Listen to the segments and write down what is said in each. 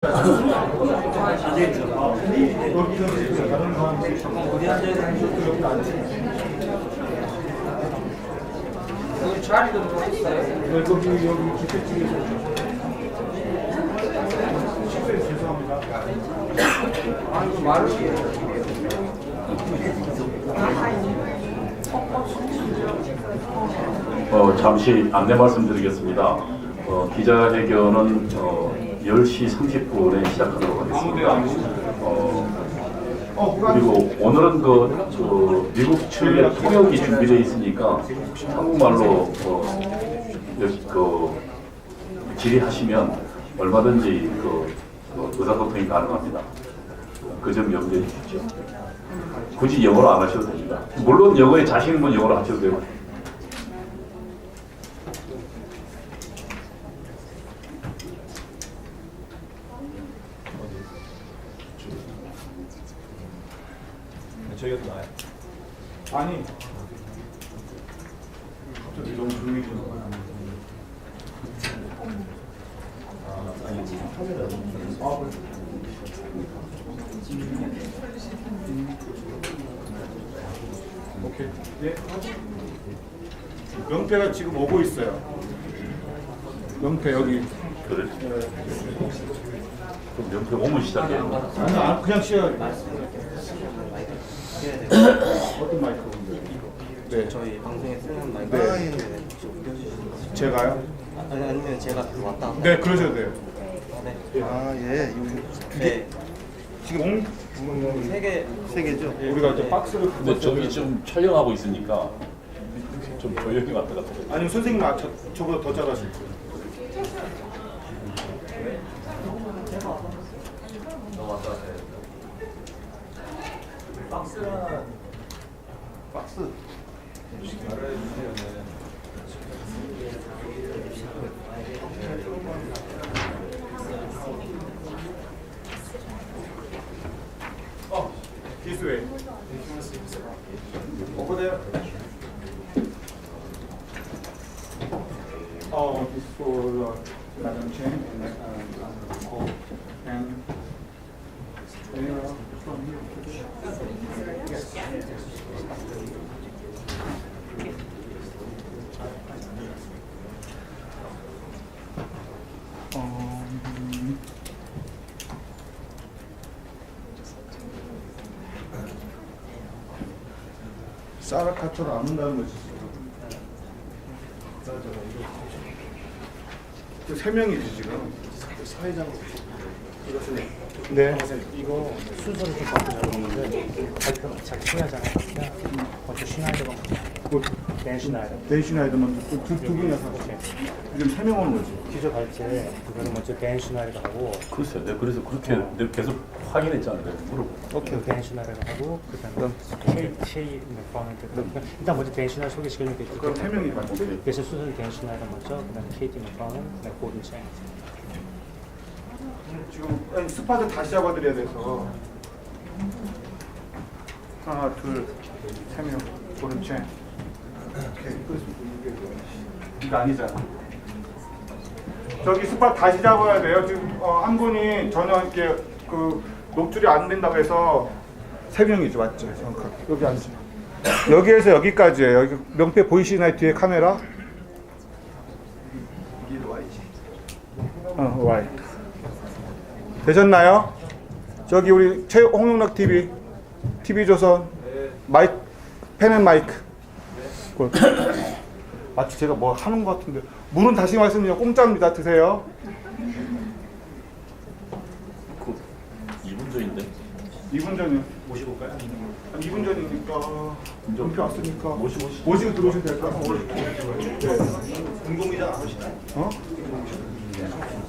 여기 자리도 없어요. 네, 거기 여기 기태집에서 식사해 죄송합니다. 아이고 말을 잠시 안내 말씀드리겠습니다. 기자회견은 10시 30분에 시작하도록 하겠습니다. 그리고 오늘은 미국 측의 통역이 준비되어 있으니까 한국말로 질의하시면 얼마든지 의사소통이 가능합니다. 그 점 염두해 주십시오. 굳이 영어로 안 하셔도 됩니다. 물론 영어에 자신 있는 건 영어로 하셔도 되고. 저희가 또 나요? 아니 갑자기 너무 조용해지는 거야. 오케이. 네. 명패가 지금 오고 있어요. 명패 여기. 그래? 그럼 연표 오면 시작해요. 아니 그냥 시작. 어떤 마이크? 네. 저희 방송에 쓰는 마이크 네. 제가요? 아니면 제가 왔다 갔다 네, 그러셔도 돼요. 네. 아, 예. 네. 지금 세 개죠? 우리가 이제 박스를 근데 저기 좀 촬영하고 있으니까 좀 조용히 왔다 갔다 해요. 아니면 선생님 저보다 더 잘하실 거예요. 박스. This way. Over there. Oh, this for Madam Chen and from here. Yes. 사라카토를 안 온다는 거지. 세 명이지 지금. 사회자로 네. 이거 순서를 좀 바꾸자고 하는데 발표 자기 소개하잖아요. 먼저 슈나이더가 댄 슈나이더. 댄 슈나이더 먼저 두 분이나 사. 지금 세 명 오는 거지. 기조 발제 그거는 먼저 댄 슈나이더가 하고 글쎄요. 내가 그래서 그렇게 내가 계속 확인했잖아요. 내가 물어보고. 오케이 댄 슈나이더가 하고 그다음에 K 맥파운드 일단 먼저 댄 슈나이더 소개시켜주면 그럼 세 되죠. 명이 맞지. 그래서 순서는 댄 슈나이더 먼저 그다음에 KT 맥파운드 그다음에 고든 chen. 지금 스파드 다시 잡아드려야 돼서 하나, 둘, 세 명. 오른쪽. 오케이. 이거 아니잖아. 저기 스파 다시 잡아야 돼요. 지금 한 분이 전혀 이렇게 녹줄이 안 된다고 해서 세 명이죠, 맞죠? 정확하게. 여기 앉으세요. 여기에서 여기까지예요. 여기 명패 보이시나요? 뒤에 카메라? Y. 되셨나요? 저기 우리 홍용락 TV, TV조선 마이크, 펜 앤 마이크. 마치 제가 뭐 하는 것 같은데 물은 다시 말씀드리면 공짜입니다. 드세요. 2분 전인데. 2분 전이요. 모시고 올까요? 2분 전이니까 전표 왔으니까 모시고 들어오시면 될까요? 공공기자 안 오시나요? 어?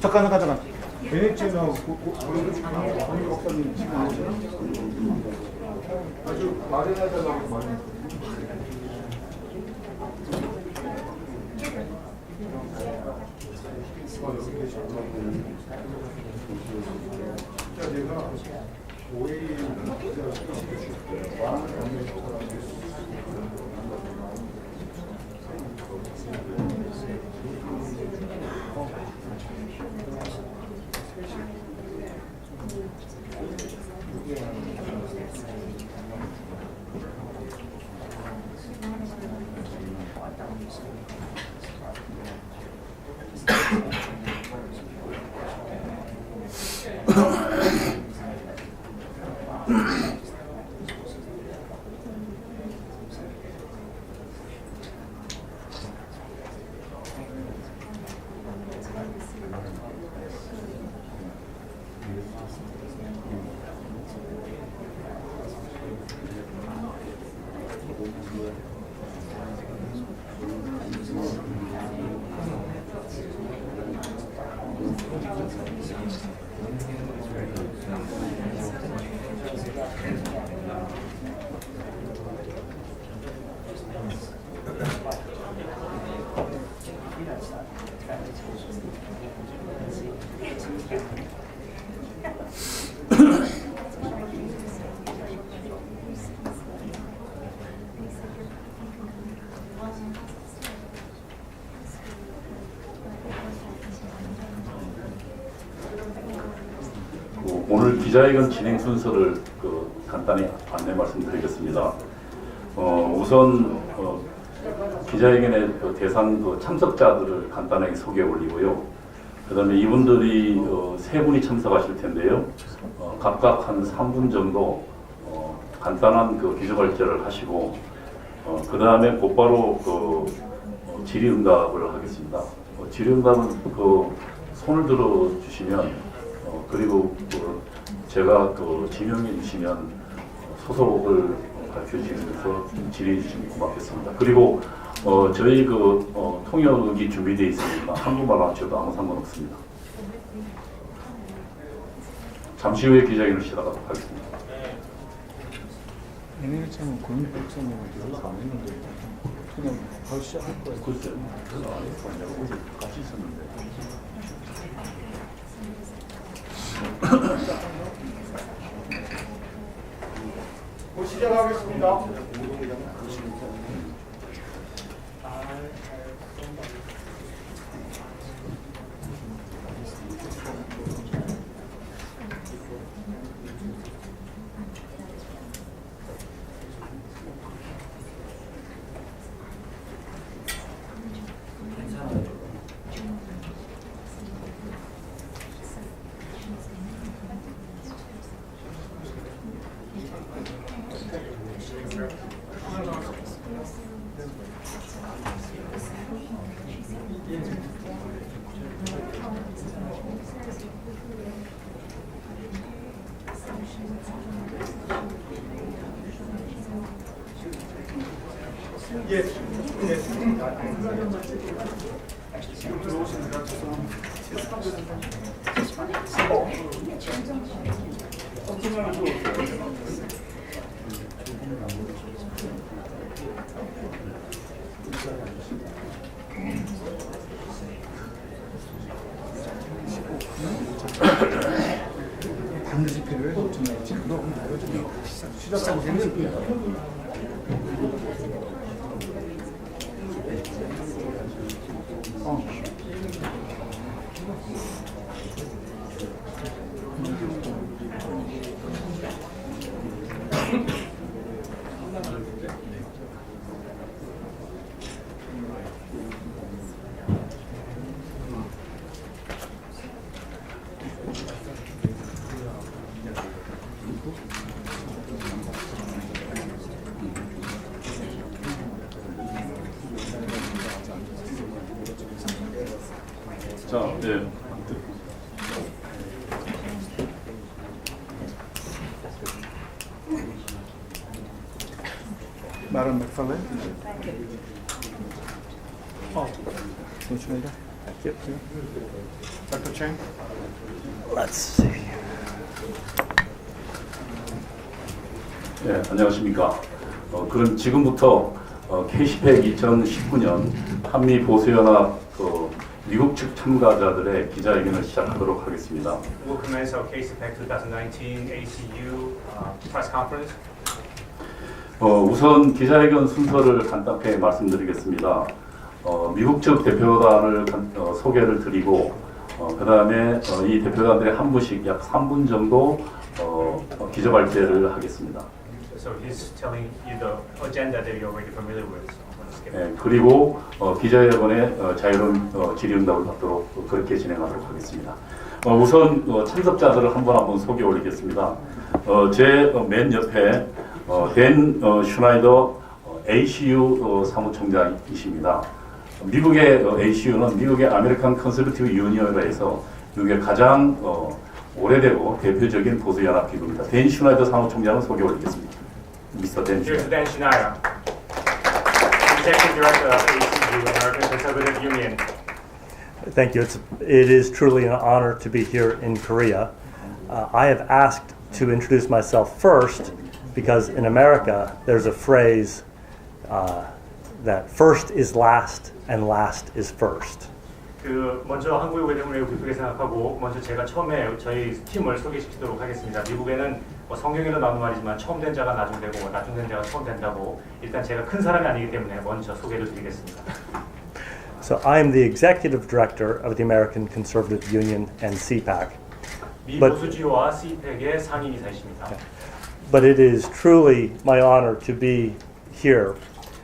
잠깐. NH나 권희 박사님 지금 나오시나? 아주 마련해달라고 말해요. 내가 5일 오늘 기자회견 진행 순서를 간단히 안내 말씀드리겠습니다. 우선 기자회견의 대상 참석자들을 간단하게 소개 올리고요. 그다음에 이분들이 세 분이 참석하실 텐데요. 각각 한 3분 정도 간단한 기조발제를 하시고 그다음에 곧바로 질의응답을 하겠습니다. 질의응답은 손을 들어 주시면 그리고 제가 지명해 주시면 소속을 밝혀주시면서 질의해 주시면 고맙겠습니다. 그리고 저희 통역이 준비되어 있으니까 한국말로 하셔도 아무 상관없습니다. 잠시 후에 기자회견을 시작하도록 하겠습니다. 얘네는 참 고민 복선을 여기서 안 했는데 그냥 바로 시작할 거예요. 글쎄요. 저는 안 했고 내가 어제 같이 있었는데. 곧 시작하겠습니다. 반드시 필요해서 전화했지. 그럼 시작하고 생각해요. 자, 예. Madam McFarlane? Don't you need that? Yep. Dr. Chang? Let's see. 네, 안녕하십니까. 그럼 지금부터 K-10팩 2019년 한미 보수연합 미국 측 참가자들의 기자회견을 시작하도록 하겠습니다. We'll commence our KCPAC 2019 ACU press conference. 우선 기자회견 순서를 간단하게 말씀드리겠습니다. 미국 측 대표단을 소개를 드리고 그 다음에 이 대표단들이 한 분씩 약 3분 정도 기자 발제를 하겠습니다. So he's telling you the agenda that you're already familiar with. 예, 그리고 기자회견에 자유로운 질의응답을 받도록 그렇게 진행하도록 하겠습니다. 우선 참석자들을 한번 소개 올리겠습니다. 제 맨 옆에 댄 슈나이더 ACU 사무총장이십니다. 미국의 ACU는 미국의 아메리칸 컨서베티브 유니언이라 해서 미국의 가장 오래되고 대표적인 보수연합기구입니다. 댄 슈나이더 사무총장은 소개 올리겠습니다. 미스터 댄 Here's 슈나이더. Dan Schneider, Executive Director of ACU, American Conservative Union. Thank you. It is truly an honor to be here in Korea. I have asked to introduce myself first because in America there's a phrase that first is last and last is first. 먼저 한국에 오게 됨을 매우 기쁘게 생각하고 먼저 제가 처음에 저희 팀을 소개시키도록 하겠습니다. 미국에는 성경에도 나오는 말이지만 처음 된 자가 나중 되고 나중 된 자가 처음 된다고 일단 제가 큰 사람이 아니기 때문에 먼저 소개를 드리겠습니다. So I am the executive director of the American Conservative Union and CPAC. 미 보수지와 CPAC의 상임이사이십니다. But it is truly my honor to be here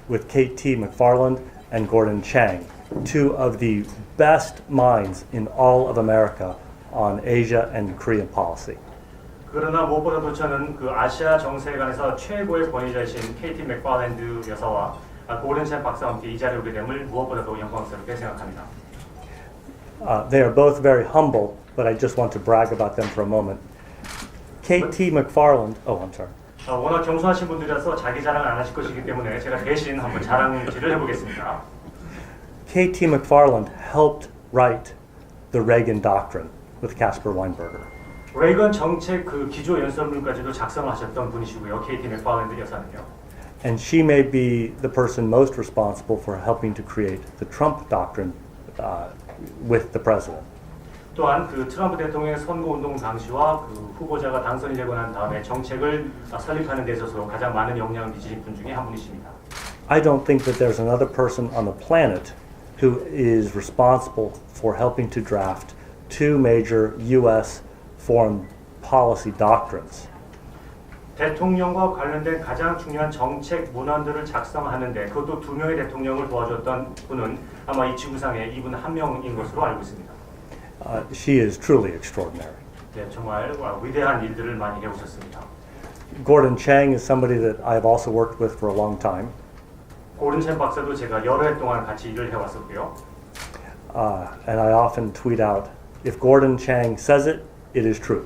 with KT McFarland and Gordon Chang, two of the best minds in all of America on Asia and Korean policy. 그러나 무엇보다도 저는 그 아시아 정세에 관해서 최고의 권위자이신 KT 맥파랜드 여사와 고든 챈 박사와 함께 이 자리에 오게 됨을 무엇보다도 영광스럽게 생각합니다. They are both very humble, but I just want to brag about them for a moment. KT McFarland, oh, I'm sorry. 워낙 겸손하신 분들이라서 자기 자랑 안 하실 것이기 때문에 제가 대신 한번 자랑질을 해보겠습니다. KT McFarland helped write the Reagan Doctrine with Caspar Weinberger. 레이건 정책 그 기조 연설문까지도 작성하셨던 분이시고요. KT 맥파랜드 여사는요. And she may be the person most responsible for helping to create the Trump Doctrine with the president. 또한 그 트럼프 대통령의 선거운동 당시와 그 후보자가 당선이 되고 난 다음에 정책을 설립하는 데 있어서 가장 많은 영향을 미치신 분 중에 한 분이십니다. I don't think that there's another person on the planet who is responsible for helping to draft two major U.S. foreign policy doctrines. 대통령과 관련된 가장 중요한 정책 문안들을 작성하는데 그것도 두 명의 대통령을 도와줬던 분은 아마 이 지구상에 이분 한 명인 것으로 알고 있습니다. She is truly extraordinary. 네, 정말 위대한 일들을 많이 해오셨습니다. Gordon Chang is somebody that I've also worked with for a long time. 고든 챈 박사도 제가 여러 해 동안 같이 일을 해왔었고요. And I often tweet out, if Gordon Chang says it, it is true.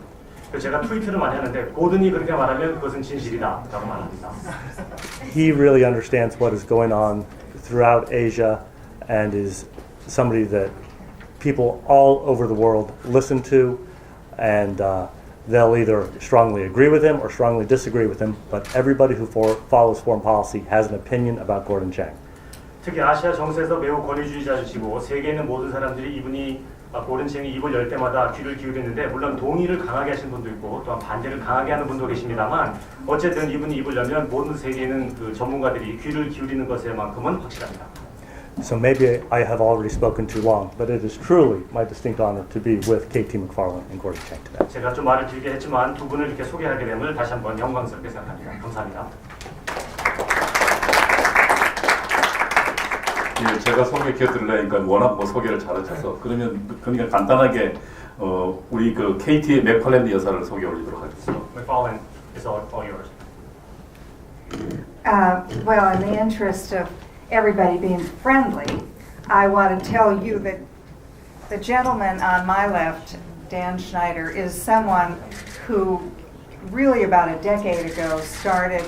제가 트위터를 많이 하는데 고든이 그렇게 말하면 그것은 진실이다 라고 말합니다. He really understands what is going on throughout Asia and is somebody that people all over the world listen to, and they'll either strongly agree with him or strongly disagree with him, but everybody who follows foreign policy has an opinion about Gordon Chang. 특히 아시아 정세에서 매우 권위주의자이시고 세계에 있는 모든 사람들이 이분이 고든 챈이 입을 열 때마다 귀를 기울이는데 물론 동의를 강하게 하시는 분도 있고 또한 반대를 강하게 하는 분도 계십니다만 어쨌든 이분이 입을 열면 모든 세계에 있는 그 전문가들이 귀를 기울이는 것에만큼은 확실합니다. So maybe I have already spoken too long, but it is truly my distinct honor to be with KT McFarland and Gordon Chang today. 제가 좀 말을 길게 했지만 두 분을 이렇게 소개하게 됨을 다시 한번 영광스럽게 생각합니다. 감사합니다. 예, 제가 소개해드리려니까 워낙 소개를 잘하셔서 그러니까 간단하게 우리 그 KT의 맥팔랜드 여사를 소개 올리도록 하겠습니다. McFarland is all yours. Well, in the interest of everybody being friendly, I want to tell you that the gentleman on my left, Dan Schneider, is someone who really about a decade ago started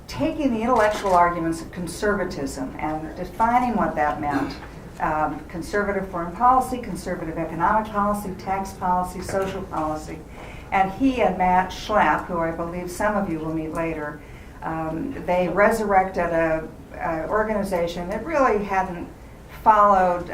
taking the intellectual arguments of conservatism and defining what that meant. Conservative foreign policy, conservative economic policy, tax policy, social policy. And he and Matt Schlapp, who I believe some of you will meet later, they resurrected an organization that really hadn't followed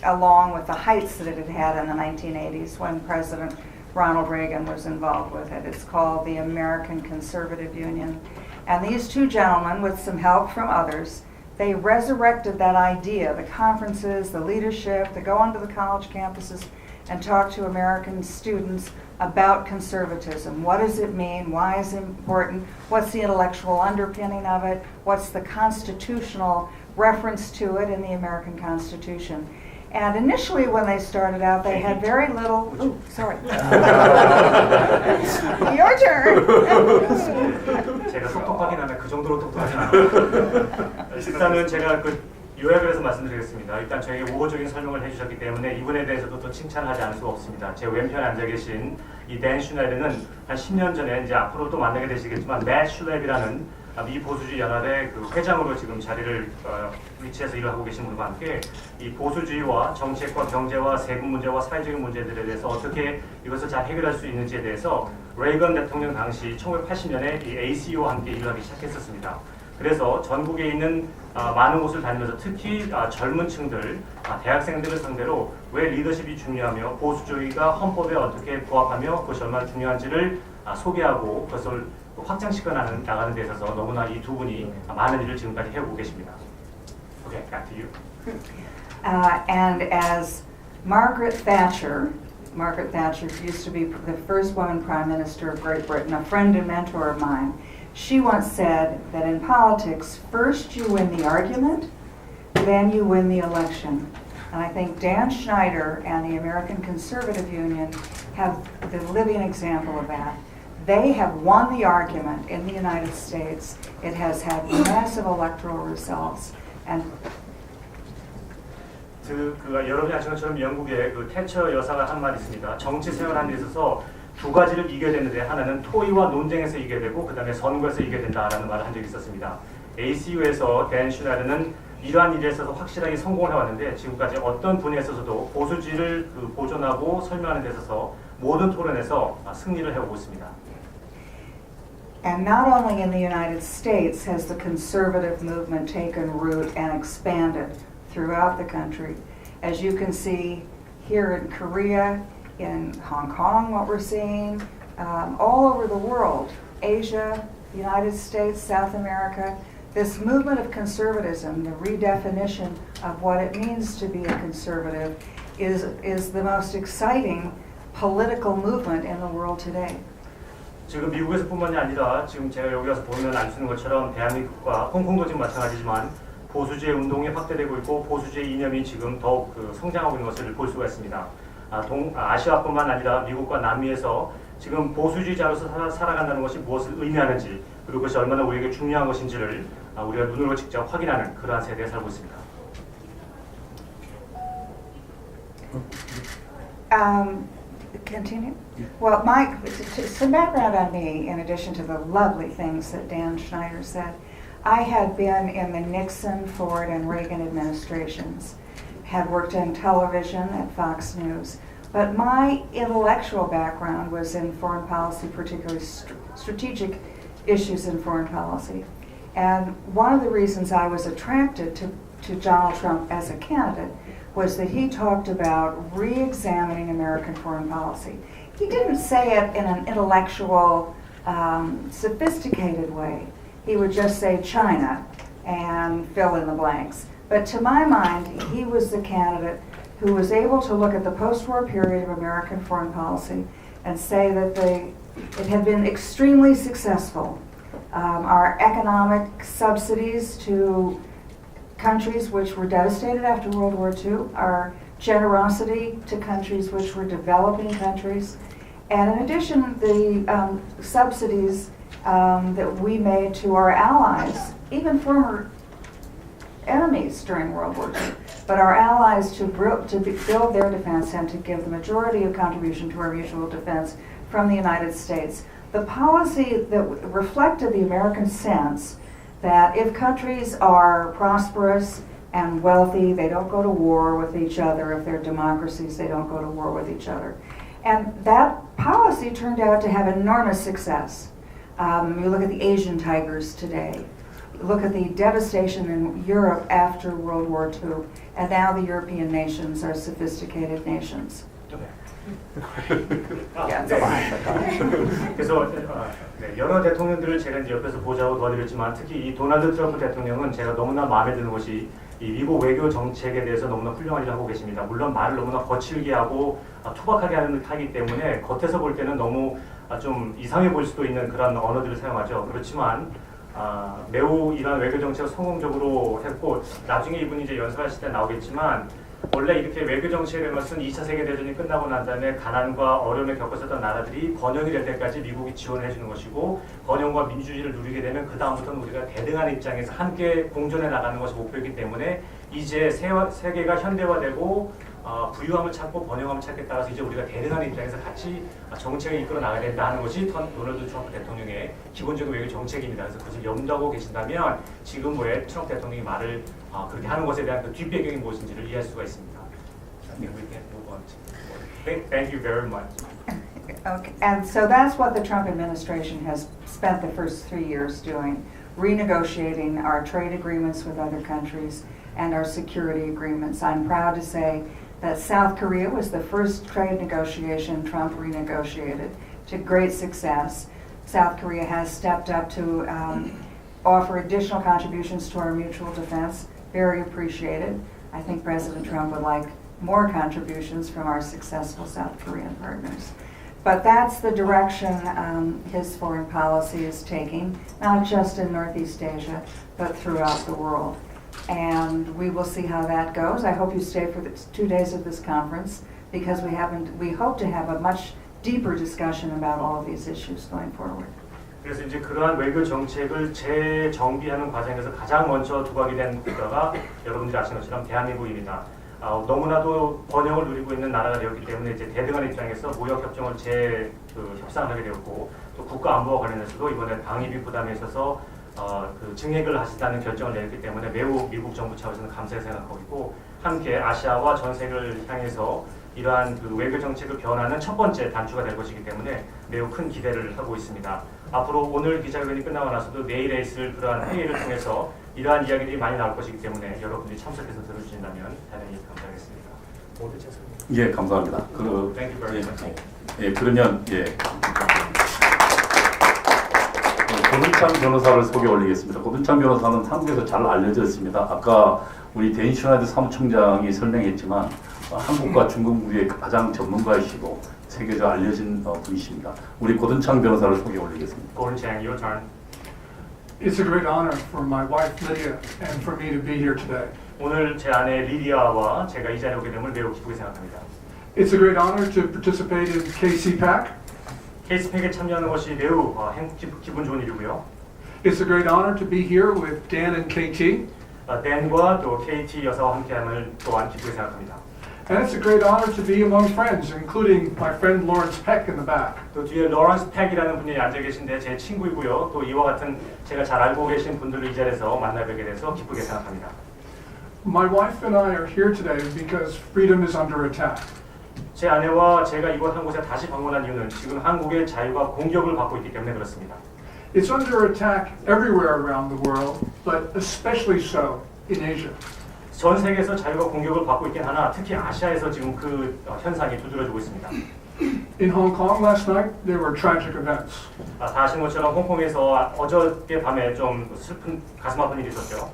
along with the heights that it had had in the 1980s when President Ronald Reagan was involved with it. It's called the American Conservative Union. And these two gentlemen, with some help from others, they resurrected that idea, the conferences, the leadership, to go onto the college campuses and talk to American students about conservatism. What does it mean? Why is it important? What's the intellectual underpinning of it? What's the constitutional reference to it in the American Constitution? And initially, when they started out, they had very little. Ooh, sorry. Your turn. 제가 똑똑하긴 하네. 그 정도로 똑똑하진 않아요. 일단은 제가 그 요약을 해서 말씀드리겠습니다. 일단 저에게 우호적인 설명을 해주셨기 때문에 이분에 대해서도 또 칭찬하지 않을 수가 없습니다. 제 왼편에 앉아 계신 이 댄 슈나이더는 한 10년 전에 이제 앞으로 또 만나게 되시겠지만 맷 슐랩이라는 미 보수주의 연합의 그 회장으로 지금 자리를 위치해서 일을 하고 계신 분과 함께 이 보수주의와 정책과 경제와 세금 문제와 사회적인 문제들에 대해서 어떻게 이것을 잘 해결할 수 있는지에 대해서 레이건 대통령 당시 1980년에 이 ACU와 함께 일을 하기 시작했었습니다. 그래서 전국에 있는 많은 곳을 다니면서 특히 젊은 층들, 대학생들을 상대로 왜 리더십이 중요하며 보수주의가 헌법에 어떻게 부합하며 그것이 얼마나 중요한지를 소개하고 그것을 확장시켜 나가는 데 있어서 너무나 이 두 분이 많은 일을 지금까지 해오고 계십니다. Okay, back to you. And as Margaret Thatcher used to be the first woman prime minister of Great Britain, a friend and mentor of mine, she once said that in politics, first you win the argument, then you win the election. And I think Dan Schneider and the American Conservative Union have the living example of that. They have won the argument in the United States. It has had massive electoral results. And 여러분이 아시는 것처럼 영국의 그 태처 여사가 한 말이 있습니다. 정치 생활하는 데 있어서 두 가지를 이겨야 되는데 하나는 토의와 논쟁에서 이겨야 되고 그 다음에 선거에서 이겨야 된다라는 말을 한 적이 있었습니다. ACU에서 댄 슈나이더는 이러한 일에 있어서 확실하게 성공을 해왔는데 지금까지 어떤 분야에 있어서도 보수주의를 보존하고 설명하는 데 있어서 모든 토론에서 승리를 해오고 있습니다. And not only in the United States has the conservative movement taken root and expanded throughout the country. As you can see here in Korea, in Hong Kong, what we're seeing, all over the world, Asia, the United States, South America, this movement of conservatism, the redefinition of what it means to be a conservative, is the most exciting political movement in the world today. 지금 미국에서뿐만이 아니라 지금 제가 여기 와서 보면 알 수 있는 것처럼 대한민국과 홍콩도 지금 마찬가지지만 보수주의 운동이 확대되고 있고 보수주의 이념이 지금 더욱 성장하고 있는 것을 볼 수가 있습니다. 아시아뿐만 아니라 미국과 남미에서 지금 보수주의자로서 살아간다는 것이 무엇을 의미하는지 그리고 그것이 얼마나 우리에게 중요한 것인지를 우리가 눈으로 직접 확인하는 그러한 세대에 살고 있습니다. Continue? Well, Mike, some background on me, in addition to the lovely things that Dan Schneider said. I had been in the Nixon, Ford, and Reagan administrations, had worked in television at Fox News, but my intellectual background was in foreign policy, particularly strategic issues in foreign policy. And one of the reasons I was attracted to Donald Trump as a candidate was that he talked about re-examining American foreign policy. He didn't say it in an intellectual, sophisticated way. He would just say China and fill in the blanks. But to my mind, he was the candidate who was able to look at the post-war period of American foreign policy and say that it had been extremely successful. Our economic subsidies to countries which were devastated after World War II, our generosity to countries which were developing countries, and in addition, the subsidies that we made to our allies, even former enemies during World War II, but our allies to build their defense and to give the majority of contribution to our mutual defense from the United States. The policy that reflected the American sense that if countries are prosperous and wealthy, they don't go to war with each other. If they're democracies, they don't go to war with each other. And that policy turned out to have enormous success. You look at the Asian tigers today. Look at the devastation in Europe after World War II. And now the European nations are sophisticated nations. 그래서 여러 대통령들을 제가 이제 옆에서 보자고 도와드렸지만 특히 이 도널드 트럼프 대통령은 제가 너무나 마음에 드는 것이 이 미국 외교 정책에 대해서 너무나 훌륭한 일을 하고 계십니다. 물론 말을 너무나 거칠게 하고 투박하게 하기 때문에 겉에서 볼 때는 너무 좀 이상해 보일 수도 있는 그런 언어들을 사용하죠. 그렇지만 매우 이러한 외교 정책을 성공적으로 했고 나중에 이분이 이제 연설하실 때 나오겠지만 원래 이렇게 외교 정책이라는 것은 2차 세계대전이 끝나고 난 다음에 가난과 어려움을 겪었었던 나라들이 번영이 될 때까지 미국이 지원을 해주는 것이고 번영과 민주주의를 누리게 되면 그 다음부터는 우리가 대등한 입장에서 함께 공존해 나가는 것이 목표이기 때문에 이제 세계가 현대화되고 부유함을 찾고 번영함을 찾게 따라서 이제 우리가 대등한 입장에서 같이 정책을 이끌어 나가야 된다 하는 것이 도널드 트럼프 대통령의 기본적인 외교 정책입니다. 그래서 그것을 염두하고 계신다면 지금 왜 트럼프 대통령이 말을 그렇게 하는 것에 대한 그 뒷배경이 무엇인지를 이해할 수가 있습니다. We can move on to- Thank you very much. Okay, and so that's what the Trump administration has spent the first 3 years doing, renegotiating our trade agreements with other countries and our security agreements. I'm proud to say that South Korea was the first trade negotiation Trump renegotiated to great success. South Korea has stepped up to offer additional contributions to our mutual defense, very appreciated. I think President Trump would like more contributions from our successful South Korean partners. But that's the direction his foreign policy is taking, not just in Northeast Asia, but throughout the world. And we will see how that goes. I hope you stay for the 2 days of this conference because we hope to have a much deeper discussion about all of these issues going forward. 그래서 이제 그러한 외교 정책을 재정비하는 과정에서 가장 먼저 두각이 된 국가가 여러분들이 아시는 것처럼 대한민국입니다. 너무나도 번영을 누리고 있는 나라가 되었기 때문에 이제 대등한 입장에서 무역 협정을 협상하게 되었고 또 국가 안보와 관련해서도 이번에 방위비 부담에 있어서 증액을 하시다는 결정을 내렸기 때문에 매우 미국 정부 차원에서는 감사히 생각하고 있고 함께 아시아와 전 세계를 향해서 이러한 그 외교 정책을 변화하는 첫 번째 단추가 될 것이기 때문에 매우 큰 기대를 하고 있습니다. 앞으로 오늘 기자회견이 끝나고 나서도 내일에 있을 그러한 회의를 통해서 이러한 이야기들이 많이 나올 것이기 때문에 여러분들이 참석해서 들어주신다면 대단히 감사하겠습니다. 모두 죄송합니다. 예, 감사합니다. Thank you very much. 그러면 고든찬 변호사를 소개 올리겠습니다. 고든찬 변호사는 한국에서 잘 알려져 있습니다. 아까 우리 댄 슈나이더 사무총장이 설명했지만 한국과 중국 무역의 가장 전문가이시고 세계적으로 알려진 분이십니다. 우리 고든찬 변호사를 소개 올리겠습니다. Gordon Chang, your turn. It's a great honor for my wife Lydia and for me to be here today. 오늘 제 아내 리디아와 제가 이 자리에 오게 됨을 매우 기쁘게 생각합니다. It's a great honor to participate in KCPAC. 케이스팩에 참여하는 것이 매우 기분 좋은 일이고요. It's a great honor to be here with Dan and KT. 댄과 또 KT 여사와 함께함을 또한 기쁘게 생각합니다. And it's a great honor to be among friends, including my friend Lawrence Peck in the back. 또 뒤에 로런스 팩이라는 분이 앉아 계신데 제 친구이고요. 또 이와 같은 제가 잘 알고 계신 분들을 이 자리에서 만나뵙게 돼서 기쁘게 생각합니다. My wife and I are here today because freedom is under attack. 제 아내와 제가 이곳 한 곳에 다시 방문한 이유는 지금 한국의 자유가 공격을 받고 있기 때문에 그렇습니다. It's under attack everywhere around the world, but especially so in Asia. 전 세계에서 자유가 공격을 받고 있긴 하나 특히 아시아에서 지금 그 현상이 두드러지고 있습니다. In Hong Kong last night, there were tragic events. 다 아시는 것처럼 홍콩에서 어저께 밤에 좀 슬픈 가슴 아픈 일이 있었죠.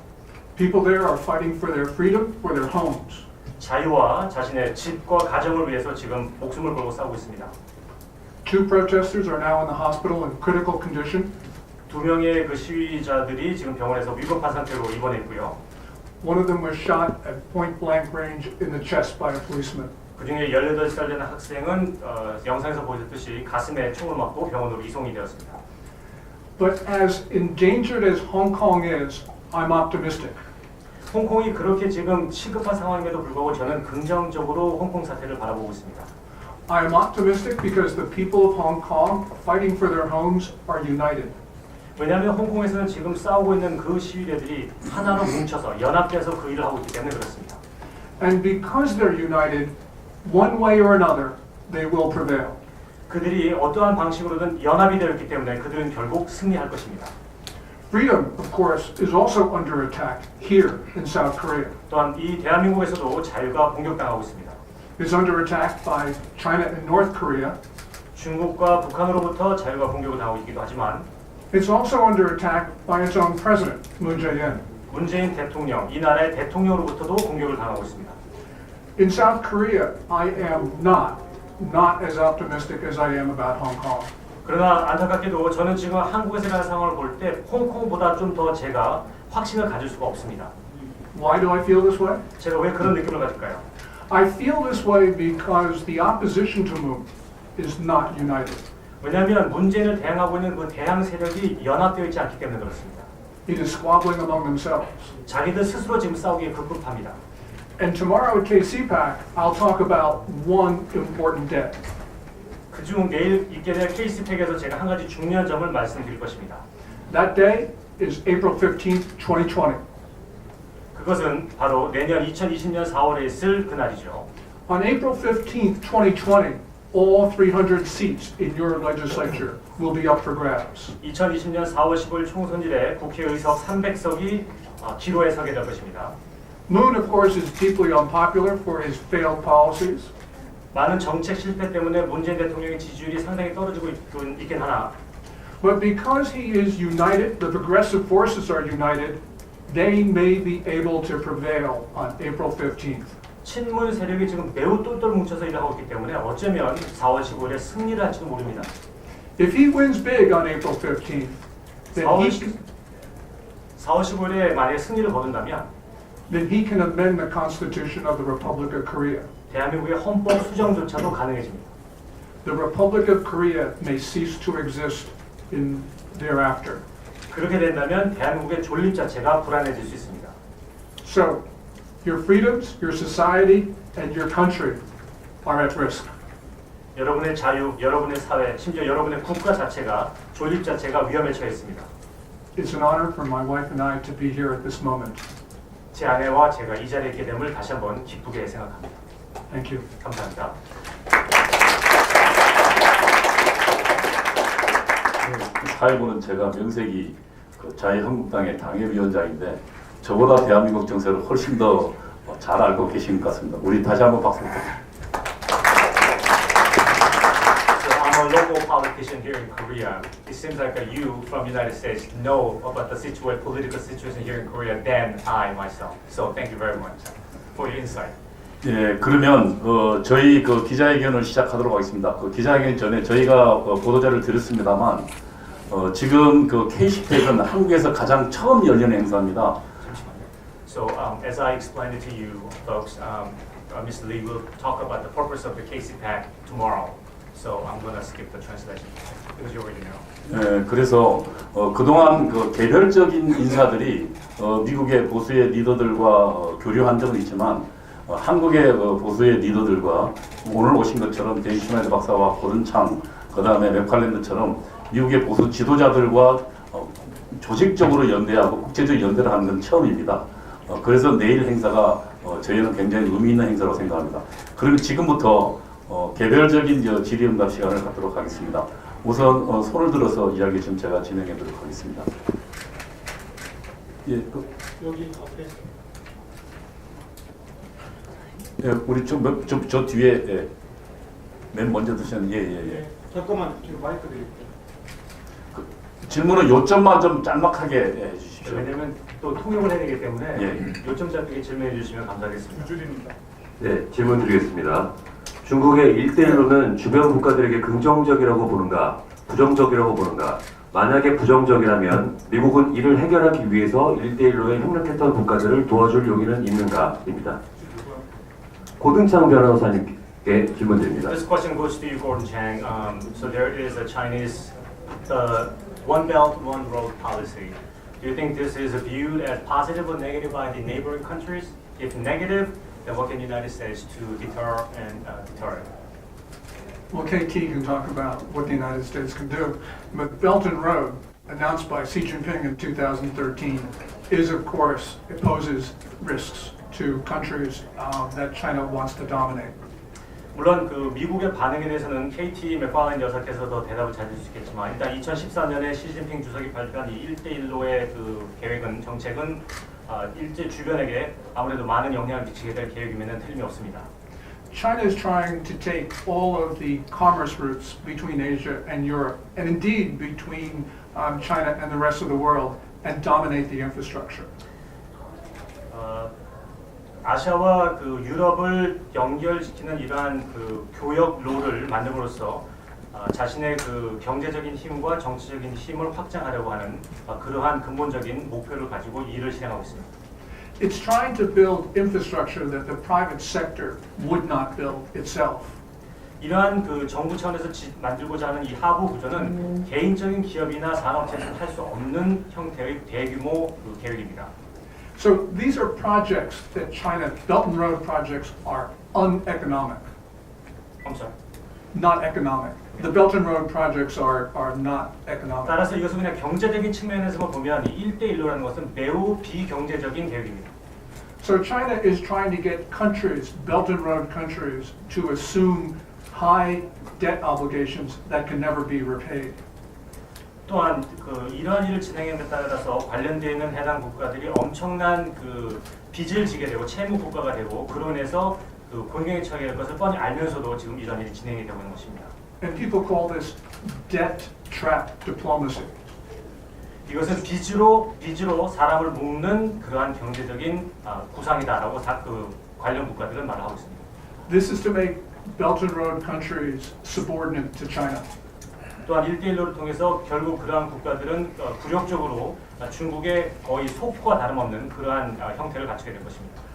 People there are fighting for their freedom, for their homes. 자유와 자신의 집과 가정을 위해서 지금 목숨을 걸고 싸우고 있습니다. 2 protesters are now in the hospital in critical condition. 2명의 그 시위자들이 지금 병원에서 위급한 상태로 입원해 있고요. One of them was shot at point blank range in the chest by a policeman. 그중에 18살 되는 학생은 영상에서 보셨듯이 가슴에 총을 맞고 병원으로 이송이 되었습니다. But as endangered as Hong Kong is, I'm optimistic. 홍콩이 그렇게 지금 시급한 상황임에도 불구하고 저는 긍정적으로 홍콩 사태를 바라보고 있습니다. I am optimistic because the people of Hong Kong fighting for their homes are united. 왜냐하면 홍콩에서는 지금 싸우고 있는 그 시위대들이 하나로 뭉쳐서 연합돼서 그 일을 하고 있기 때문에 그렇습니다. And because they're united, one way or another, they will prevail. 그들이 어떠한 방식으로든 연합이 되었기 때문에 그들은 결국 승리할 것입니다. Freedom, of course, is also under attack here in South Korea. 또한 이 대한민국에서도 자유가 공격당하고 있습니다. It's under attack by China and North Korea. 중국과 북한으로부터 자유가 공격을 당하고 있기도 하지만 It's also under attack by its own president, Moon Jae-in. 문재인 대통령, 이 나라의 대통령으로부터도 공격을 당하고 있습니다. In South Korea, I am not as optimistic as I am about Hong Kong. 그러나 안타깝게도 저는 지금 한국에서 일어나는 상황을 볼 때 홍콩보다 좀 더 제가 확신을 가질 수가 없습니다. Why do I feel this way? 제가 왜 그런 느낌을 가질까요? I feel this way because the opposition to Moon is not united. 왜냐하면 문재인을 대항하고 있는 그 대항 세력이 연합되어 있지 않기 때문에 그렇습니다. It is squabbling among themselves. 자기들 스스로 지금 싸우기에 급급합니다. And tomorrow at KCPAC, I'll talk about one important day. 그중 내일 있게 될 KCPAC에서 제가 한 가지 중요한 점을 말씀드릴 것입니다. That day is April 15th, 2020. 그것은 바로 내년 2020년 4월에 있을 그날이죠. On April 15th, 2020, all 300 seats in your legislature will be up for grabs. 2020년 4월 15일 총선일에 국회의석 300석이 기로에 서게 될 것입니다. Moon, of course, is deeply unpopular for his failed policies. 많은 정책 실패 때문에 문재인 대통령의 지지율이 상당히 떨어지고 있긴 하나 But because he is united, the progressive forces are united, they may be able to prevail on April 15th. 친문 세력이 지금 매우 똘똘 뭉쳐서 일하고 있기 때문에 어쩌면 4월 15일에 승리를 할지도 모릅니다. If he wins big on April 15th, then 4월 15일에 만약에 승리를 거둔다면 he can amend the Constitution of the Republic of Korea. 대한민국의 헌법 수정조차도 가능해집니다. The Republic of Korea may cease to exist in thereafter. 그렇게 된다면 대한민국의 존립 자체가 불안해질 수 있습니다. So, your freedoms, your society, and your country are at risk. 여러분의 자유, 여러분의 사회, 심지어 여러분의 국가 자체가 존립 자체가 위험에 처해 있습니다. It's an honor for my wife and I to be here at this moment. 제 아내와 제가 이 자리에 있게 됨을 다시 한번 기쁘게 생각합니다. Thank you. 감사합니다. 사회부는 제가 명색이 그 자유한국당의 당협위원장인데 저보다 대한민국 정세를 훨씬 더 잘 알고 계신 것 같습니다. 우리 다시 한번 박수 부탁드립니다. So I'm a local politician here in Korea. It seems like you from the United States know about the political situation here in Korea than I myself. So thank you very much for your insight. 예, 그러면 저희 그 기자회견을 시작하도록 하겠습니다. 그 기자회견 전에 저희가 보도자를 드렸습니다만 지금 그 KCPAC은 한국에서 가장 처음 열리는 행사입니다. So as I explained it to you folks, Mr. Lee will talk about the purpose of the KCPAC tomorrow. So I'm going to skip the translation because you already know. 예, 그래서 그동안 그 개별적인 인사들이 미국의 보수의 리더들과 교류한 적은 있지만 한국의 보수의 리더들과 오늘 오신 것처럼 데이 슈나이더 박사와 고든창, 그 다음에 맥칼랜드처럼 미국의 보수 지도자들과 조직적으로 연대하고 국제적 연대를 하는 건 처음입니다. 그래서 내일 행사가 저희는 굉장히 의미 있는 행사라고 생각합니다. 그러면 지금부터 개별적인 질의응답 시간을 갖도록 하겠습니다. 우선 손을 들어서 이야기 좀 제가 진행해 보도록 하겠습니다. 예, 여기 앞에. 예, 우리 저 뒤에 예, 맨 먼저 드시는 예. 잠깐만 지금 마이크 드릴게요. 질문은 요점만 좀 짤막하게 해주십시오. 왜냐면 또 통역을 해야 되기 때문에 예. 요점 잡히게 질문해 주시면 감사하겠습니다. 네, 질문 드리겠습니다. 중국의 1대1로는 주변 국가들에게 긍정적이라고 보는가, 부정적이라고 보는가? 만약에 부정적이라면 미국은 이를 해결하기 위해서 1대1로에 협력했던 국가들을 도와줄 용의는 있는가?입니다. 고등창 변호사님께 질문 드립니다. This question goes to you, Gordon Chang. So there is a Chinese One Belt, One Road policy. Do you think this is viewed as positive or negative by the neighboring countries? If negative, then what can the United States to deter it? Well, KT can talk about what the United States can do, but Belt and Road, announced by Xi Jinping in 2013, is of course, it poses risks to countries that China wants to dominate. 물론 그 미국의 반응에 대해서는 KT 맥파일랜드 여사께서 더 대답을 잘 해줄 수 있겠지만 일단 2014년에 시진핑 주석이 발표한 이 1대1로의 그 계획은 정책은 일제 주변에게 아무래도 많은 영향을 미치게 될 계획임에는 틀림이 없습니다. China is trying to take all of the commerce routes between Asia and Europe, and indeed between China and the rest of the world, and dominate the infrastructure. 아시아와 그 유럽을 연결시키는 이러한 그 교역로를 만듦으로써 자신의 그 경제적인 힘과 정치적인 힘을 확장하려고 하는 그러한 근본적인 목표를 가지고 이 일을 실행하고 있습니다. it's trying to build infrastructure that the private sector would not build itself. 이러한 그 정부 차원에서 만들고자 하는 이 하부 구조는 개인적인 기업이나 산업체에서 할 수 없는 형태의 대규모 그 계획입니다. So these are projects that China, Belt and Road projects are uneconomic, I'm sorry. not economic. The Belt and Road projects are not economic. 따라서 이것은 그냥 경제적인 측면에서만 보면 이 1대1로라는 것은 매우 비경제적인 계획입니다. So China is trying to get countries, Belt and Road countries, to assume high debt obligations that can never be repaid. 또한 그 이러한 일을 진행함에 따라서 관련되어 있는 해당 국가들이 엄청난 그 빚을 지게 되고 채무 국가가 되고 그로 인해서 그 곤경에 처하게 될 것을 뻔히 알면서도 지금 이러한 일이 진행이 되고 있는 것입니다. And people call this debt trap diplomacy. 이것은 빚으로 사람을 묶는 그러한 경제적인 구상이다라고 그 관련 국가들은 말을 하고 있습니다. This is to make Belt and Road countries subordinate to China. 또한 1대1로를 통해서 결국 그러한 국가들은 굴욕적으로 중국의 거의 소포와 다름없는 그러한 형태를 갖추게 될 것입니다.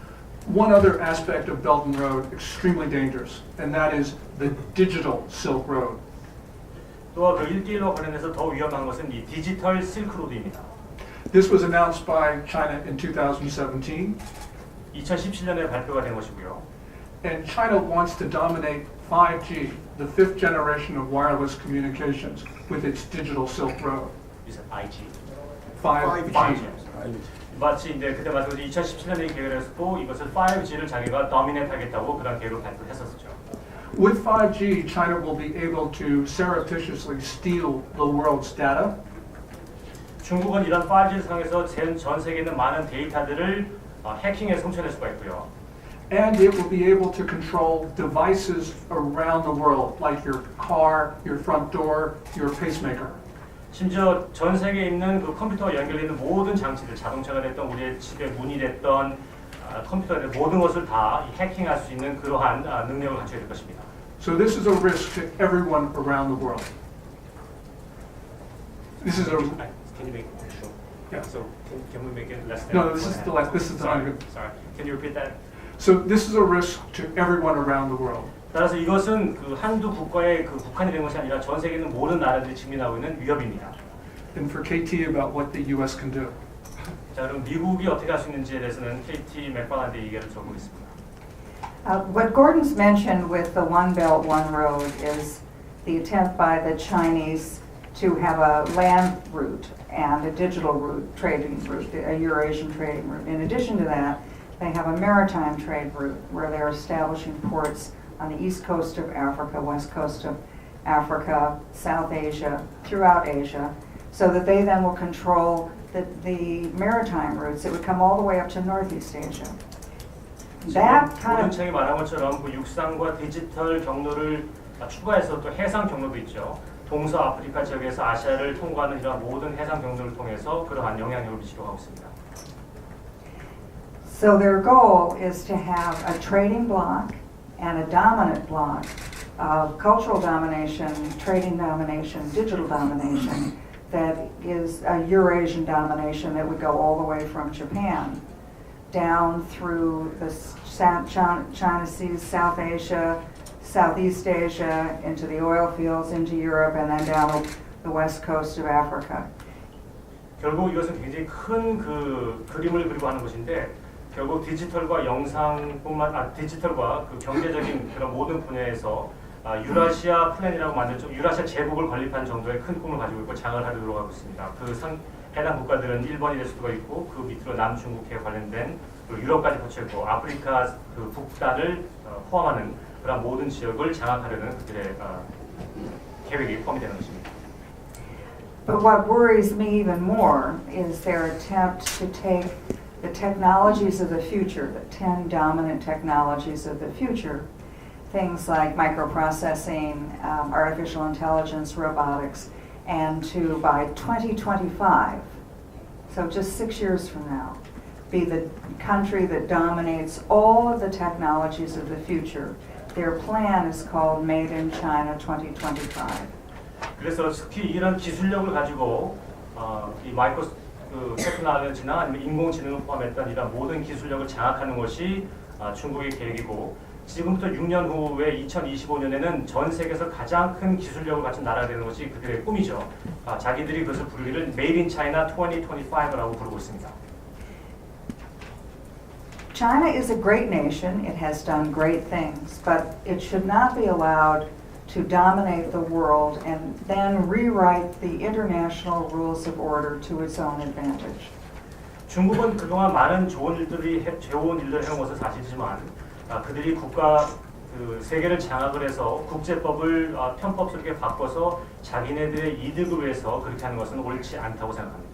One other aspect of Belt and Road extremely dangerous, and that is the digital Silk Road. 또한 그 1대1과 관련해서 더 위험한 것은 이 디지털 실크로드입니다. This was announced by China in 2017, 2017년에 발표가 된 것이고요. and China wants to dominate 5G, the fifth generation of wireless communications, with its digital Silk Road. 이제 5G. 5G. 마치 이제 그때 말씀드린 2017년에 계획을 했고 이것을 5G를 자기가 도미네이트 하겠다고 그런 계획을 발표했었죠. With 5G, China will be able to surreptitiously steal the world's data. 중국은 이런 5G를 통해서 전 세계에 있는 많은 데이터들을 해킹해서 훔쳐낼 수가 있고요. And it will be able to control devices around the world, like your car, your front door, your pacemaker. 심지어 전 세계에 있는 그 컴퓨터와 연결되는 모든 장치들, 자동차가 됐던 우리의 집에 문이 됐던 컴퓨터가 됐던 모든 것을 다 해킹할 수 있는 그러한 능력을 갖추게 될 것입니다. So this is a risk to everyone around the world. This is a Can you make it short? Yeah. So can we make it less than? no. This is the last. This is the Sorry. Can you repeat that? So this is a risk to everyone around the world. 따라서 이것은 그 한두 국가의 그 국한이 된 것이 아니라 전 세계 있는 모든 나라들이 직면하고 있는 위협입니다. And for KT about what the U.S. can do. 자, 그럼 미국이 어떻게 할 수 있는지에 대해서는 KT 맥farland의 얘기를 적어보겠습니다. What Gordon's mentioned with the One Belt, One Road is the attempt by the Chinese to have a land route and a digital route, trading route, a Eurasian trading route. In addition to that, they have a maritime trade route where they're establishing ports on the east coast of Africa, west coast of Africa, South Asia, throughout Asia, so that they then will control the maritime routes. It would come all the way up to Northeast Asia. That kind 모든 of 책이 말한 것처럼 그 육상과 디지털 경로를 추가해서 또 해상 경로도 있죠. 동서 아프리카 지역에서 아시아를 통과하는 이런 모든 해상 경로를 통해서 그러한 영향력을 미치려고 하고 있습니다. So their goal is to have a trading bloc and a dominant bloc of cultural domination, trading domination, digital domination that is a Eurasian domination that would go all the way from Japan down through the China Seas, South Asia, Southeast Asia, into the oil fields, into Europe, and then down the west coast of Africa. 결국 이것은 굉장히 큰 그 그림을 그리고 하는 것인데 결국 디지털과 영상뿐만 디지털과 그 경제적인 그런 모든 분야에서 유라시아 플랜이라고 만든 유라시아 제국을 건립한 정도의 큰 꿈을 가지고 있고 장을 하도록 하고 있습니다. 해당 국가들은 일본이 될 수도 있고 그 밑으로 남중국해 관련된 유럽까지 거쳐 있고 아프리카 그 북단을 포함하는 그런 모든 지역을 장악하려는 그들의 계획이 포함이 되는 것입니다. But what worries me even more is their attempt to take the technologies of the future, the 10 dominant technologies of the future, things like microprocessing, artificial intelligence, robotics, and to, by 2025, so just 6 years from now, be the country that dominates all of the technologies of the future. Their plan is called Made in China 2025. 그래서 특히 이런 기술력을 가지고 이 그 테크놀로지나 아니면 인공지능을 포함했던 이런 모든 기술력을 장악하는 것이 중국의 계획이고 지금부터 6년 후에 2025년에는 전 세계에서 가장 큰 기술력을 갖춘 나라가 되는 것이 그들의 꿈이죠. 자기들이 그것을 부르기를 Made in China 2025라고 부르고 있습니다. China is a great nation. It has done great things, but it should not be allowed to dominate the world and then rewrite the international rules of order to its own advantage. 중국은 그동안 많은 좋은 일들을 해온 것은 사실이지만 그들이 그 세계를 장악을 해서 국제법을 편법스럽게 바꿔서 자기네들의 이득을 위해서 그렇게 하는 것은 옳지 않다고 생각합니다.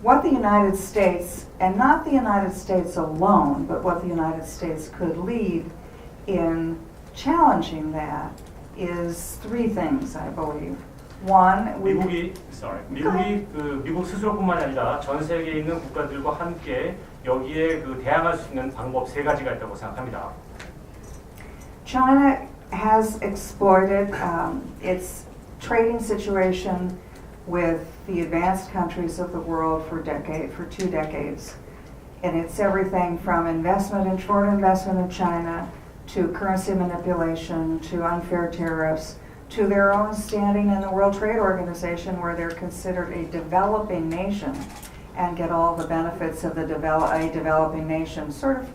What the United States, and not the United States alone, but what the United States could lead in challenging that is three things, I believe. One, 미국이 미국 스스로뿐만 아니라 전 세계에 있는 국가들과 함께 여기에 대항할 수 있는 방법 세 가지가 있다고 생각합니다. China has exploited its trading situation with the advanced countries of the world for 2 decades. And it's everything from foreign investment in China, to currency manipulation, to unfair tariffs, to their own standing in the World Trade Organization where they're considered a developing nation and get all the benefits of a developing nation, sort of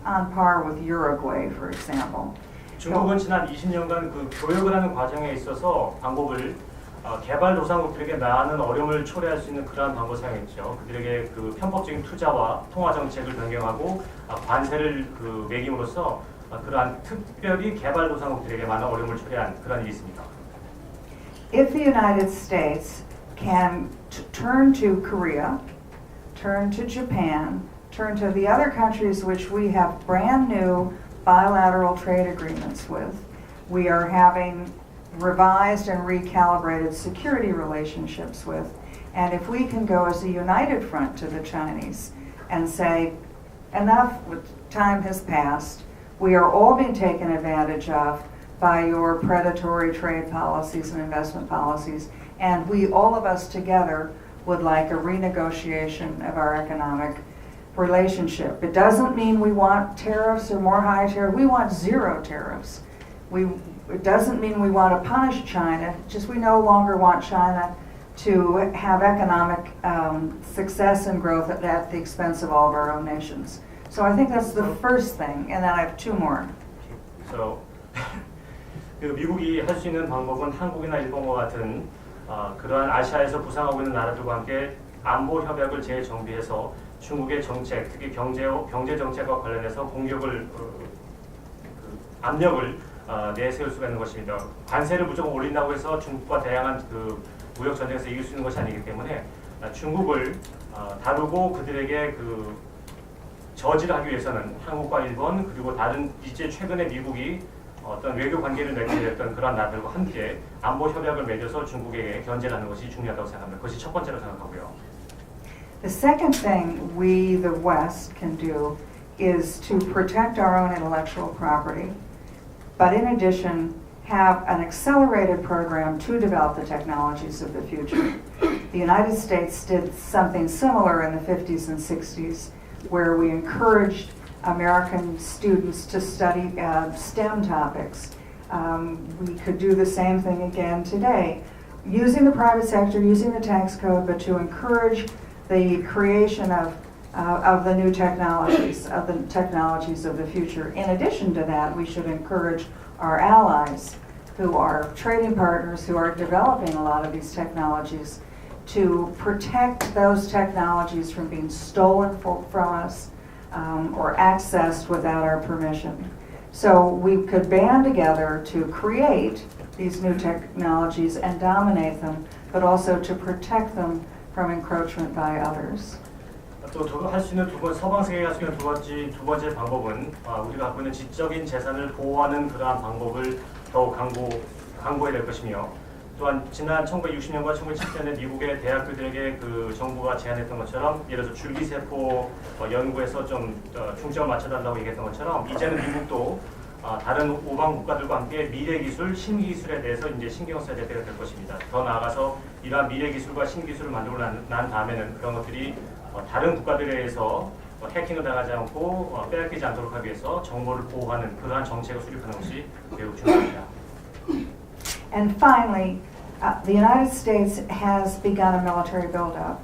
on par with Uruguay, for example. 중국은 지난 20년간 교육을 하는 과정에 있어서 방법을 개발도상국들에게 많은 어려움을 초래할 수 있는 그러한 방법을 사용했죠. 그들에게 편법적인 투자와 통화 정책을 변경하고 관세를 매김으로써 그러한 특별히 개발도상국들에게 많은 어려움을 초래한 그런 일이 있습니다. If the United States can turn to Korea, turn to Japan, turn to the other countries which we have brand new bilateral trade agreements with, we are having revised and recalibrated security relationships with, and if we can go as a united front to the Chinese and say, enough time has passed, we are all being taken advantage of by your predatory trade policies and investment policies, and we, all of us together, would like a renegotiation of our economic relationship. It doesn't mean we want tariffs or more high tariffs. We want zero tariffs. It doesn't mean we want to punish China, just we no longer want China to have economic success and growth at the expense of all of our own nations. So I think that's the first thing, and then I have two more. So, 미국이 할 수 있는 방법은 한국이나 일본과 같은 그러한 아시아에서 부상하고 있는 나라들과 함께 안보 협약을 재정비해서 중국의 정책, 특히 경제 정책과 관련해서 공격을 압력을 내세울 수가 있는 것입니다. 관세를 무조건 올린다고 해서 중국과 다양한 무역 전쟁에서 이길 수 있는 것이 아니기 때문에 중국을 다루고 그들에게 저지를 하기 위해서는 한국과 일본 그리고 다른 이제 최근에 미국이 어떤 외교 관계를 맺게 됐던 그런 나라들과 함께 안보 협약을 맺어서 중국에게 견제를 하는 것이 중요하다고 생각합니다. 그것이 첫 번째로 생각하고요. The second thing we, the West, can do is to protect our own intellectual property, but in addition, have an accelerated program to develop the technologies of the future. The United States did something similar in the 50s and 60s, where we encouraged American students to study STEM topics. We could do the same thing again today, using the private sector, using the tax code, but to encourage the creation of the new technologies, of the future. In addition to that, we should encourage our allies, who are trading partners, who are developing a lot of these technologies, to protect those technologies from being stolen from us or accessed without our permission. So we could band together to create these new technologies and dominate them, but also to protect them from encroachment by others. 또 할 수 있는 서방 세계가 할 수 있는 두 번째 방법은 우리가 갖고 있는 지적인 재산을 보호하는 그러한 방법을 더욱 강구해야 될 것이며, 또한 지난 1960년과 1970년에 미국의 대학교들에게 정부가 제안했던 것처럼 예를 들어서 줄기세포 연구에서 좀 중점을 맞춰달라고 얘기했던 것처럼 이제는 미국도 다른 오방 국가들과 함께 미래 기술, 신기 기술에 대해서 이제 신경 써야 될 때가 될 것입니다. 더 나아가서 이러한 미래 기술과 신기술을 만들고 난 다음에는 그런 것들이 다른 국가들에 의해서 해킹을 당하지 않고 빼앗기지 않도록 하기 위해서 정보를 보호하는 그러한 정책을 수립하는 것이 매우 중요합니다. And finally, the United States has begun a military buildup,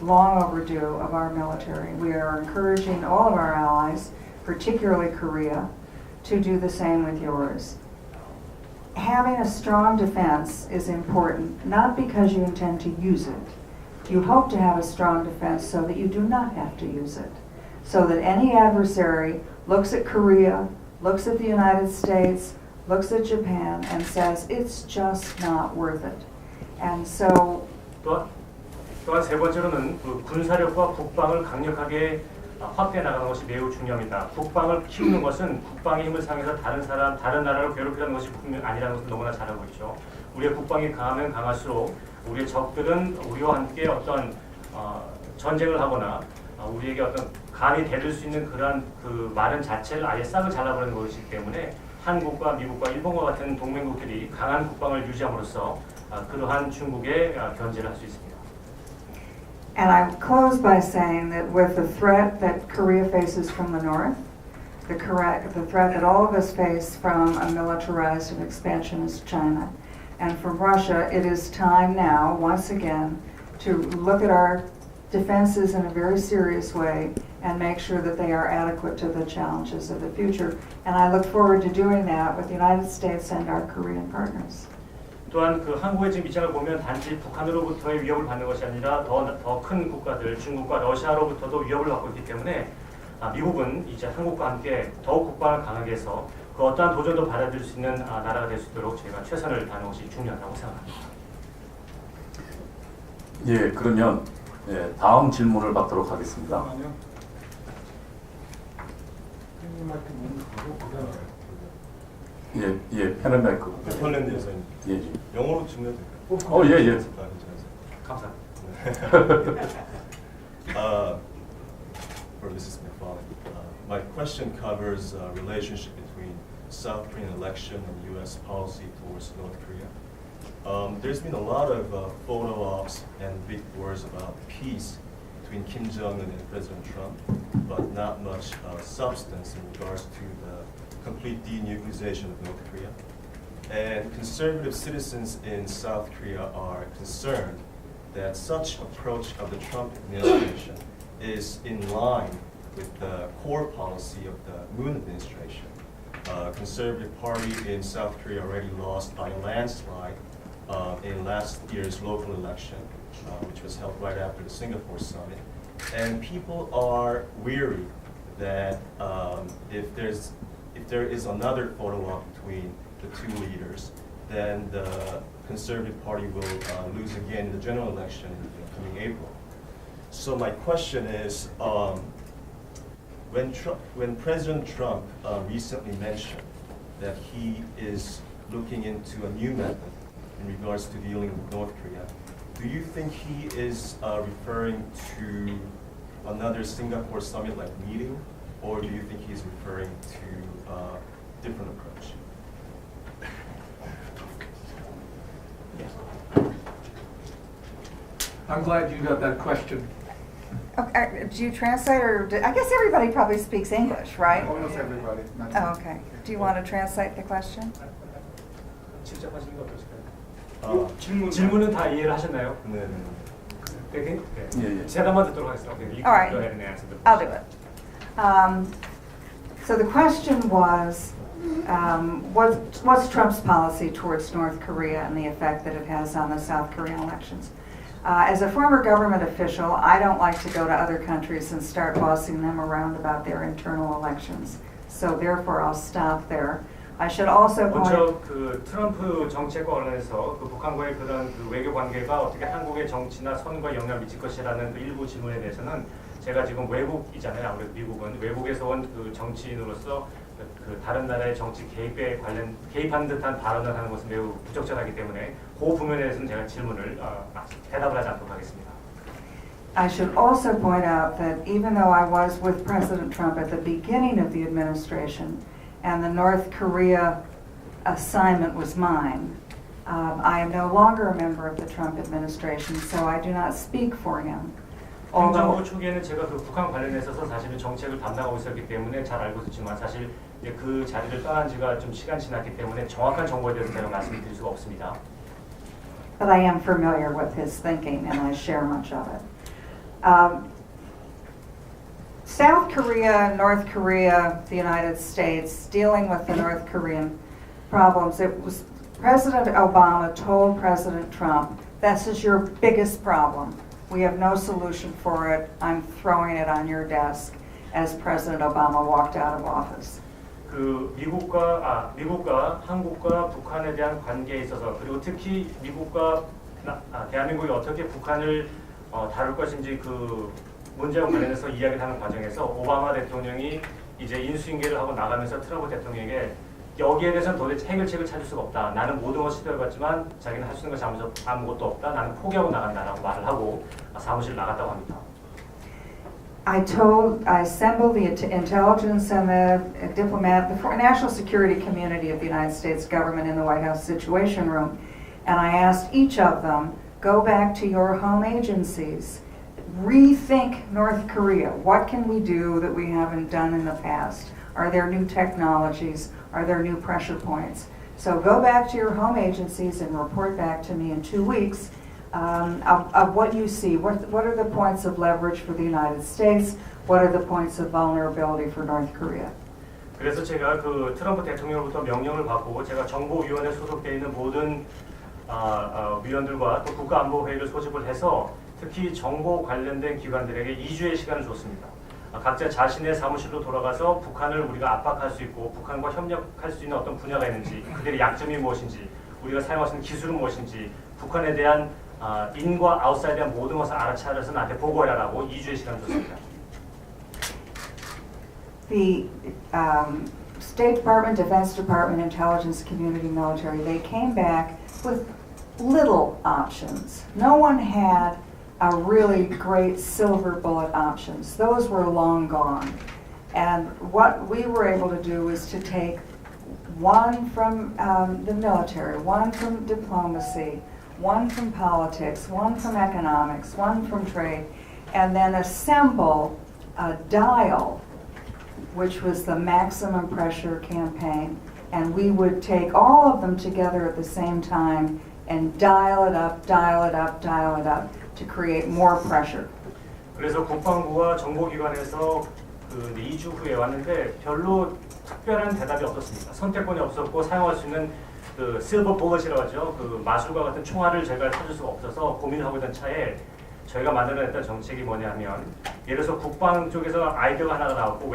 long overdue of our military. We are encouraging all of our allies, particularly Korea, to do the same with yours. Having a strong defense is important, not because you intend to use it. You hope to have a strong defense so that you do not have to use it. So that any adversary looks at Korea, looks at the United States, looks at Japan and says it's just not worth it. And so 또한 세 번째로는 그 군사력과 국방을 강력하게 확대해 나가는 것이 매우 중요합니다. 국방을 키우는 것은 국방의 힘을 상해서 다른 나라를 괴롭히는 것이 아니라는 것을 너무나 잘 알고 있죠. 우리의 국방이 강하면 강할수록 우리의 적들은 우리와 함께 어떤 전쟁을 하거나 우리에게 어떤 감히 대들 수 있는 그러한 그 말은 자체를 아예 싹을 잘라버리는 것이기 때문에 한국과 미국과 일본과 같은 동맹국들이 강한 국방을 유지함으로써 그러한 중국의 견제를 할 수 있습니다. And I close by saying that with the threat that Korea faces from the north, the threat that all of us face from a militarized and expansionist China, and from Russia, it is time now, once again, to look at our defenses in a very serious way and make sure that they are adequate to the challenges of the future. And I look forward to doing that with the United States and our Korean partners. 또한 그 한국의 지금 입장을 보면 단지 북한으로부터의 위협을 받는 것이 아니라 더 큰 국가들, 중국과 러시아로부터도 위협을 받고 있기 때문에 미국은 이제 한국과 함께 더욱 국방을 강하게 해서 그 어떠한 도전도 받아들일 수 있는 나라가 될 수 있도록 저희가 최선을 다하는 것이 중요하다고 생각합니다. 예, 그러면 다음 질문을 받도록 하겠습니다. 예, 패널 마이크. 폴란드에서 예, 영어로 질문 될까요? 예. 감사합니다. This is my father. My question covers relationship between South Korean election and U.S. policy towards North Korea. There's been a lot of photo ops and big words about peace between Kim Jong-un and President Trump, but not much substance in regards to the complete denuclearization of North Korea. And conservative citizens in South Korea are concerned that such approach of the Trump administration is in line with the core policy of the Moon administration. Conservative Party in South Korea already lost by a landslide in last year's local election, which was held right after the Singapore summit. And people are weary that if there is another photo op between the two leaders, then the Conservative Party will lose again in the general election in the coming April. So my question is, when President Trump recently mentioned that he is looking into a new method in regards to dealing with North Korea, do you think he is referring to another Singapore summit-like meeting, or do you think he's referring to a different approach? I'm glad you got that question. Okay, do you translate or I guess everybody probably speaks English, right? Almost everybody. Oh, okay. Do you want to translate the question? 직접 하시는 게 어떠실까요? 질문은 다 이해를 하셨나요? 네. 네. 제가 한번 듣도록 하겠습니다. Okay, All right. go ahead and answer the I'll do question. it. So the question was, what's Trump's policy towards North Korea and the effect that it has on the South Korean elections? As a former government official, I don't like to go to other countries and start bossing them around about their internal elections. So therefore, I'll stop there. I should also point 먼저 그 트럼프 정책과 관련해서 그 북한과의 그런 그 외교 관계가 어떻게 한국의 정치나 선거에 영향을 미칠 것이라는 그 일부 질문에 대해서는 제가 지금 외국이잖아요. 아무래도 미국은 외국에서 온 그 정치인으로서 그 다른 나라의 정치 개입하는 듯한 발언을 하는 것은 매우 부적절하기 때문에 그 부분에 대해서는 제가 질문을 대답을 하지 않도록 하겠습니다. I should also point out that even though I was with President Trump at the beginning of the administration and the North Korea assignment was mine. I am no longer a member of the Trump administration, so I do not speak for him. 행정부 초기에는 제가 그 북한 관련해 있어서 사실은 정책을 담당하고 있었기 때문에 잘 알고 있었지만 사실 이제 그 자리를 떠난 지가 좀 시간 지났기 때문에 정확한 정보에 대해서 제가 말씀드릴 수가 없습니다. But I am familiar with his thinking and I share much of it. South Korea, North Korea, the United States, dealing with the North Korean problems, it was President Obama told President Trump, this is your biggest problem. We have no solution for it. I'm throwing it on your desk as President Obama walked out of office. 그 미국과 한국과 북한에 대한 관계에 있어서 그리고 특히 미국과 대한민국이 어떻게 북한을 다룰 것인지 그 문제와 관련해서 이야기를 하는 과정에서 오바마 대통령이 이제 인수인계를 하고 나가면서 트럼프 대통령에게 여기에 대해서는 도대체 해결책을 찾을 수가 없다. 나는 모든 것을 시도해봤지만 자기는 할 수 있는 것이 아무것도 없다. 나는 포기하고 나간다라고 말을 하고 사무실을 나갔다고 합니다. I assembled the intelligence and the the national security community of the United States government in the White House Situation Room, and I asked each of them, go back to your home agencies, rethink North Korea. What can we do that we haven't done in the past? Are there new technologies? Are there new pressure points? So go back to your home agencies and report back to me in 2 weeks of what you see. What are the points of leverage for the United States? What are the points of vulnerability for North Korea? 그래서 제가 그 트럼프 대통령으로부터 명령을 받고 제가 정보위원회에 소속되어 있는 모든 위원들과 또 국가안보회의를 소집을 해서 특히 정보 관련된 기관들에게 2주의 시간을 줬습니다. 각자 자신의 사무실로 돌아가서 북한을 우리가 압박할 수 있고 북한과 협력할 수 있는 어떤 분야가 있는지 그들의 약점이 무엇인지 우리가 사용할 수 있는 기술은 무엇인지 북한에 대한 인과 아웃사이드에 대한 모든 것을 알아차려서 나한테 보고해라라고 2주의 시간을 줬습니다. The State Department, Defense Department, Intelligence Community, Military, they came back with little options. No one had a really great silver bullet options. Those were long gone. And what we were able to do was to take one from the military, one from diplomacy, one from politics, one from economics, one from trade, and then assemble a dial, which was the maximum pressure campaign. And we would take all of them together at the same time and dial it up, dial it up, dial it up to create more pressure. 그래서 국방부와 정보기관에서 그 2주 후에 왔는데 별로 특별한 대답이 없었습니다. 선택권이 없었고 사용할 수 있는 그 실버 볼렛이라고 하죠. 그 마술과 같은 총알을 저희가 찾을 수가 없어서 고민을 하고 있던 차에 저희가 만들어냈던 정책이 뭐냐면 예를 들어서 국방 쪽에서 아이디어가 하나가 나왔고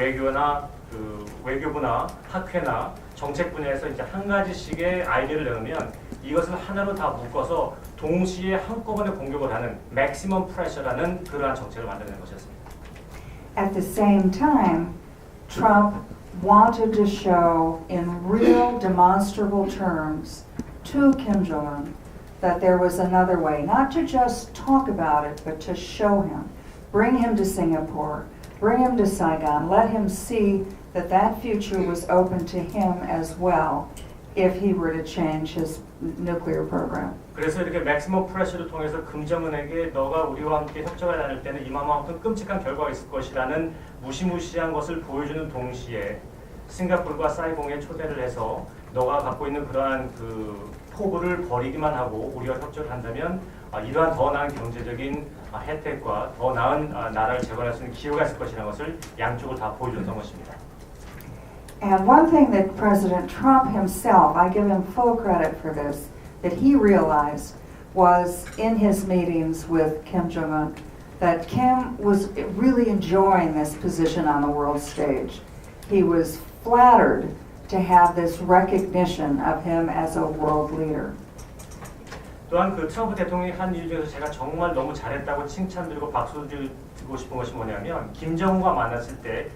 외교부나 학회나 정책 분야에서 이제 한 가지씩의 아이디어를 내놓으면 이것을 하나로 다 묶어서 동시에 한꺼번에 공격을 하는 맥시멈 프레셔라는 그러한 정책을 만들어낸 것이었습니다. At the same time, Trump wanted to show in real demonstrable terms to Kim Jong-un that there was another way, not to just talk about it, but to show him, bring him to Singapore, bring him to Saigon, let him see that that future was open to him as well if he were to change his nuclear program. 그래서 이렇게 맥시멈 프레셔를 통해서 김정은에게 너가 우리와 함께 협정을 나눌 때는 이만큼 끔찍한 결과가 있을 것이라는 무시무시한 것을 보여주는 동시에 싱가포르와 사이공에 초대를 해서 너가 갖고 있는 그러한 그 포부를 버리기만 하고 우리와 협조를 한다면 이러한 더 나은 경제적인 혜택과 더 나은 나라를 재건할 수 있는 기회가 있을 것이라는 것을 양쪽을 다 보여줬던 것입니다. And one thing that President Trump himself, I give him full credit for this, that he realized was in his meetings with Kim Jong-un, that Kim was really enjoying this position on the world stage. He was flattered to have this recognition of him as a world leader. 또한 그 트럼프 대통령이 한 일 중에서 제가 정말 너무 잘했다고 칭찬드리고 박수 드리고 싶은 것이 뭐냐면 김정은과 만났을 때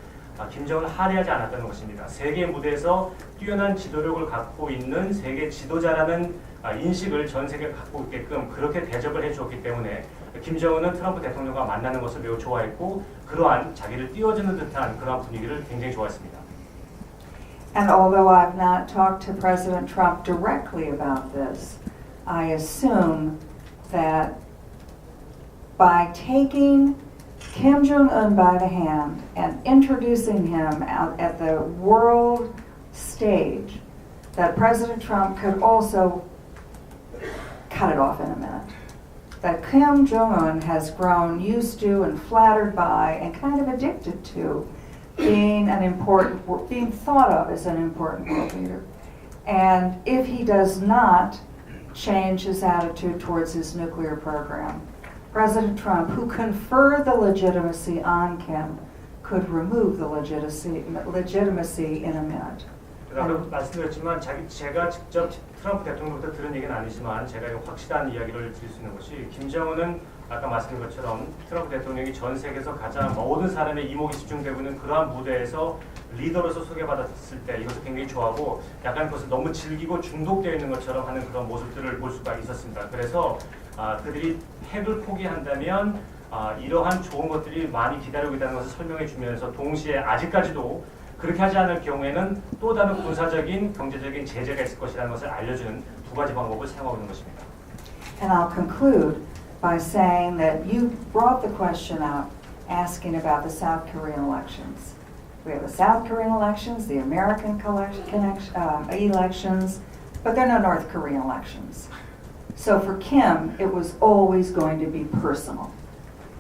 김정은을 할애하지 않았다는 것입니다. 세계 무대에서 뛰어난 지도력을 갖고 있는 세계 지도자라는 인식을 전 세계가 갖고 있게끔 그렇게 대접을 해주었기 때문에 김정은은 트럼프 대통령과 만나는 것을 매우 좋아했고 그러한 자기를 띄워주는 듯한 그러한 분위기를 굉장히 좋아했습니다. And although I've not talked to President Trump directly about this, I assume that by taking Kim Jong-un by the hand and introducing him out at the world stage, that President Trump could also cut it off in a minute. That Kim Jong-un has grown used to and flattered by and kind of addicted to being being thought of as an important world leader. And if he does not change his attitude towards his nuclear program, President Trump, who conferred the legitimacy on Kim, could remove the legitimacy in a minute. 아까 말씀드렸지만 제가 직접 트럼프 대통령부터 들은 얘기는 아니지만 제가 확실한 이야기를 드릴 수 있는 것이 김정은은 아까 말씀드린 것처럼 트럼프 대통령이 전 세계에서 가장 모든 사람의 이목이 집중되고 있는 그러한 무대에서 리더로서 소개받았을 때 이것을 굉장히 좋아하고 약간 그것을 너무 즐기고 중독되어 있는 것처럼 하는 그런 모습들을 볼 수가 있었습니다. 그래서 그들이 핵을 포기한다면 이러한 좋은 것들이 많이 기다리고 있다는 것을 설명해 주면서 동시에 아직까지도 그렇게 하지 않을 경우에는 또 다른 군사적인, 경제적인 제재가 있을 것이라는 것을 알려주는 두 가지 방법을 사용하고 있는 것입니다. And I'll conclude by saying that you brought the question up asking about the South Korean elections. We have the South Korean elections, the American elections, but there are no North Korean elections. So for Kim, it was always going to be personal.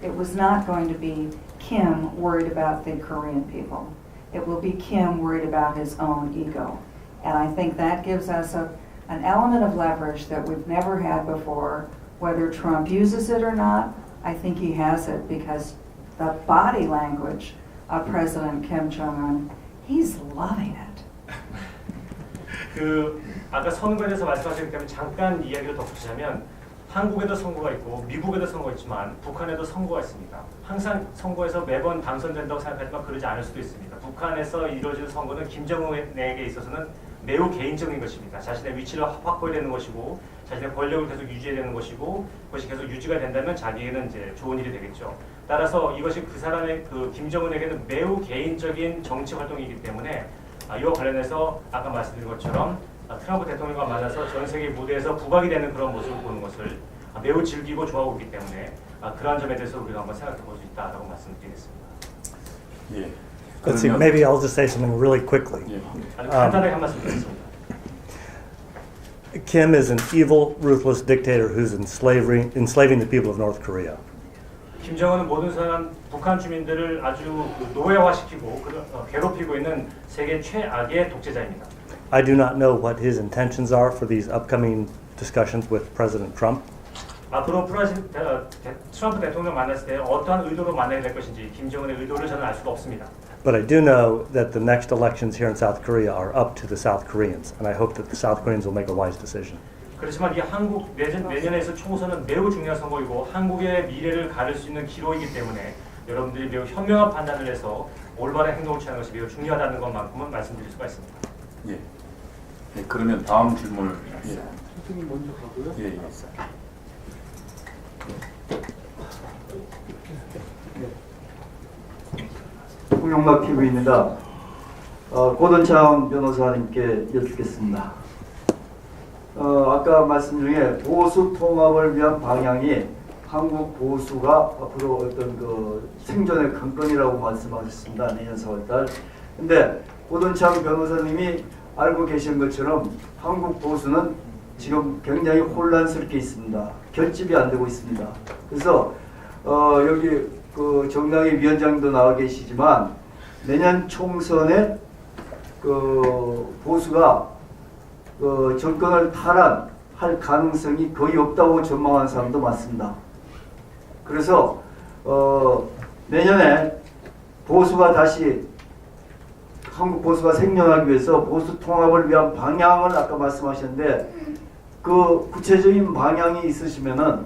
It was not going to be Kim worried about the Korean people. It will be Kim worried about his own ego. And I think that gives us an element of leverage that we've never had before. Whether Trump uses it or not, I think he has it because the body language of President Kim Jong-un, he's loving it. 아까 선거에 대해서 말씀하셨기 때문에 잠깐 이야기를 덧붙이자면 한국에도 선거가 있고 미국에도 선거가 있지만 북한에도 선거가 있습니다. 항상 선거에서 매번 당선된다고 생각하지만 그러지 않을 수도 있습니다. 북한에서 이루어지는 선거는 김정은에게 있어서는 매우 개인적인 것입니다. 자신의 위치를 확보해야 되는 것이고 자신의 권력을 계속 유지해야 되는 것이고 그것이 계속 유지가 된다면 자기에게는 이제 좋은 일이 되겠죠. 따라서 이것이 그 사람의 김정은에게는 매우 개인적인 정치 활동이기 때문에 이와 관련해서 아까 말씀드린 것처럼 트럼프 대통령과 만나서 전 세계 무대에서 부각이 되는 그런 모습을 보는 것을 매우 즐기고 좋아하고 있기 때문에 그러한 점에 대해서 우리가 한번 생각해 볼 수 있다라고 말씀드리겠습니다. 예. Let's see, maybe I'll just say something really quickly. 아주 간단하게 한 말씀 드리겠습니다. Kim is an evil, ruthless dictator who's enslaving the people of North Korea. 김정은은 모든 사람 북한 주민들을 아주 노예화시키고 괴롭히고 있는 세계 최악의 독재자입니다. I do not know what his intentions are for these upcoming discussions with President Trump. 앞으로 트럼프 대통령 만났을 때 어떠한 의도로 만나야 될 것인지 김정은의 의도를 저는 알 수가 없습니다. But I do know that the next elections here in South Korea are up to the South Koreans, and I hope that the South Koreans will make a wise decision. 그렇지만 이 한국 내년에 있을 총선은 매우 중요한 선거이고 한국의 미래를 가를 수 있는 기로이기 때문에 여러분들이 매우 현명한 판단을 해서 올바른 행동을 취하는 것이 매우 중요하다는 것만큼은 말씀드릴 수가 있습니다. 예. 예, 그러면 다음 질문을 선생님 먼저 가고요. 예. 홍영락 TV입니다. 고든창 변호사님께 여쭙겠습니다. 아까 말씀 중에 보수 통합을 위한 방향이 한국 보수가 앞으로 어떤 그 생존의 관건이라고 말씀하셨습니다. 내년 4월달. 근데 고든창 변호사님이 알고 계신 것처럼 한국 보수는 지금 굉장히 혼란스럽게 있습니다. 결집이 안 되고 있습니다. 그래서 여기 그 정당의 위원장도 나와 계시지만 내년 총선에 그 보수가 그 정권을 탈환할 가능성이 거의 없다고 전망하는 사람도 많습니다. 그래서 내년에 보수가 다시 한국 보수가 생존하기 위해서 보수 통합을 위한 방향을 아까 말씀하셨는데 그 구체적인 방향이 있으시면은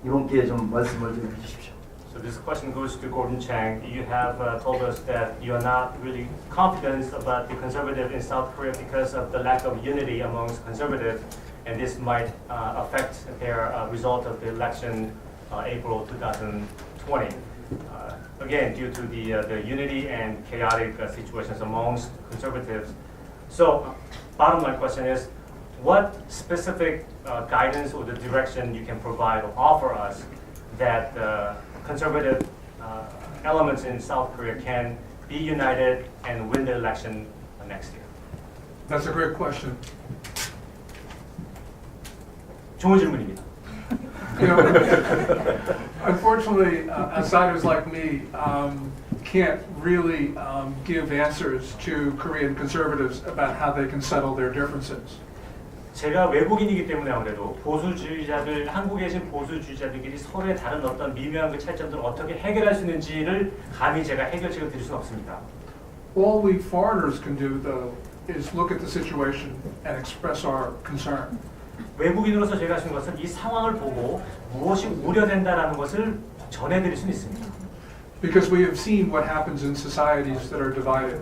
이번 기회에 좀 말씀을 좀 해주십시오. So this question goes to Gordon Chang. You have told us that you are not really confident about the conservative in South Korea because of the lack of unity amongst conservatives, and this might affect their result of the election April 2020. Again, due to the unity and chaotic situations amongst conservatives, So, bottom line question is, what specific guidance or the direction you can provide or offer us that conservative elements in South Korea can be united and win the election next year? That's a great question. 좋은 질문입니다. You know, unfortunately, outsiders like me can't really give answers to Korean conservatives about how they can settle their differences. 제가 외국인이기 때문에 아무래도 한국에 계신 보수주의자들끼리 서로의 다른 어떤 미묘한 그 차이점들을 어떻게 해결할 수 있는지를 감히 제가 해결책을 드릴 수는 없습니다. All we foreigners can do, though, is look at the situation and express our concern. 외국인으로서 제가 할 수 있는 것은 이 상황을 보고 무엇이 우려된다라는 것을 전해드릴 수는 있습니다. Because we have seen what happens in societies that are divided.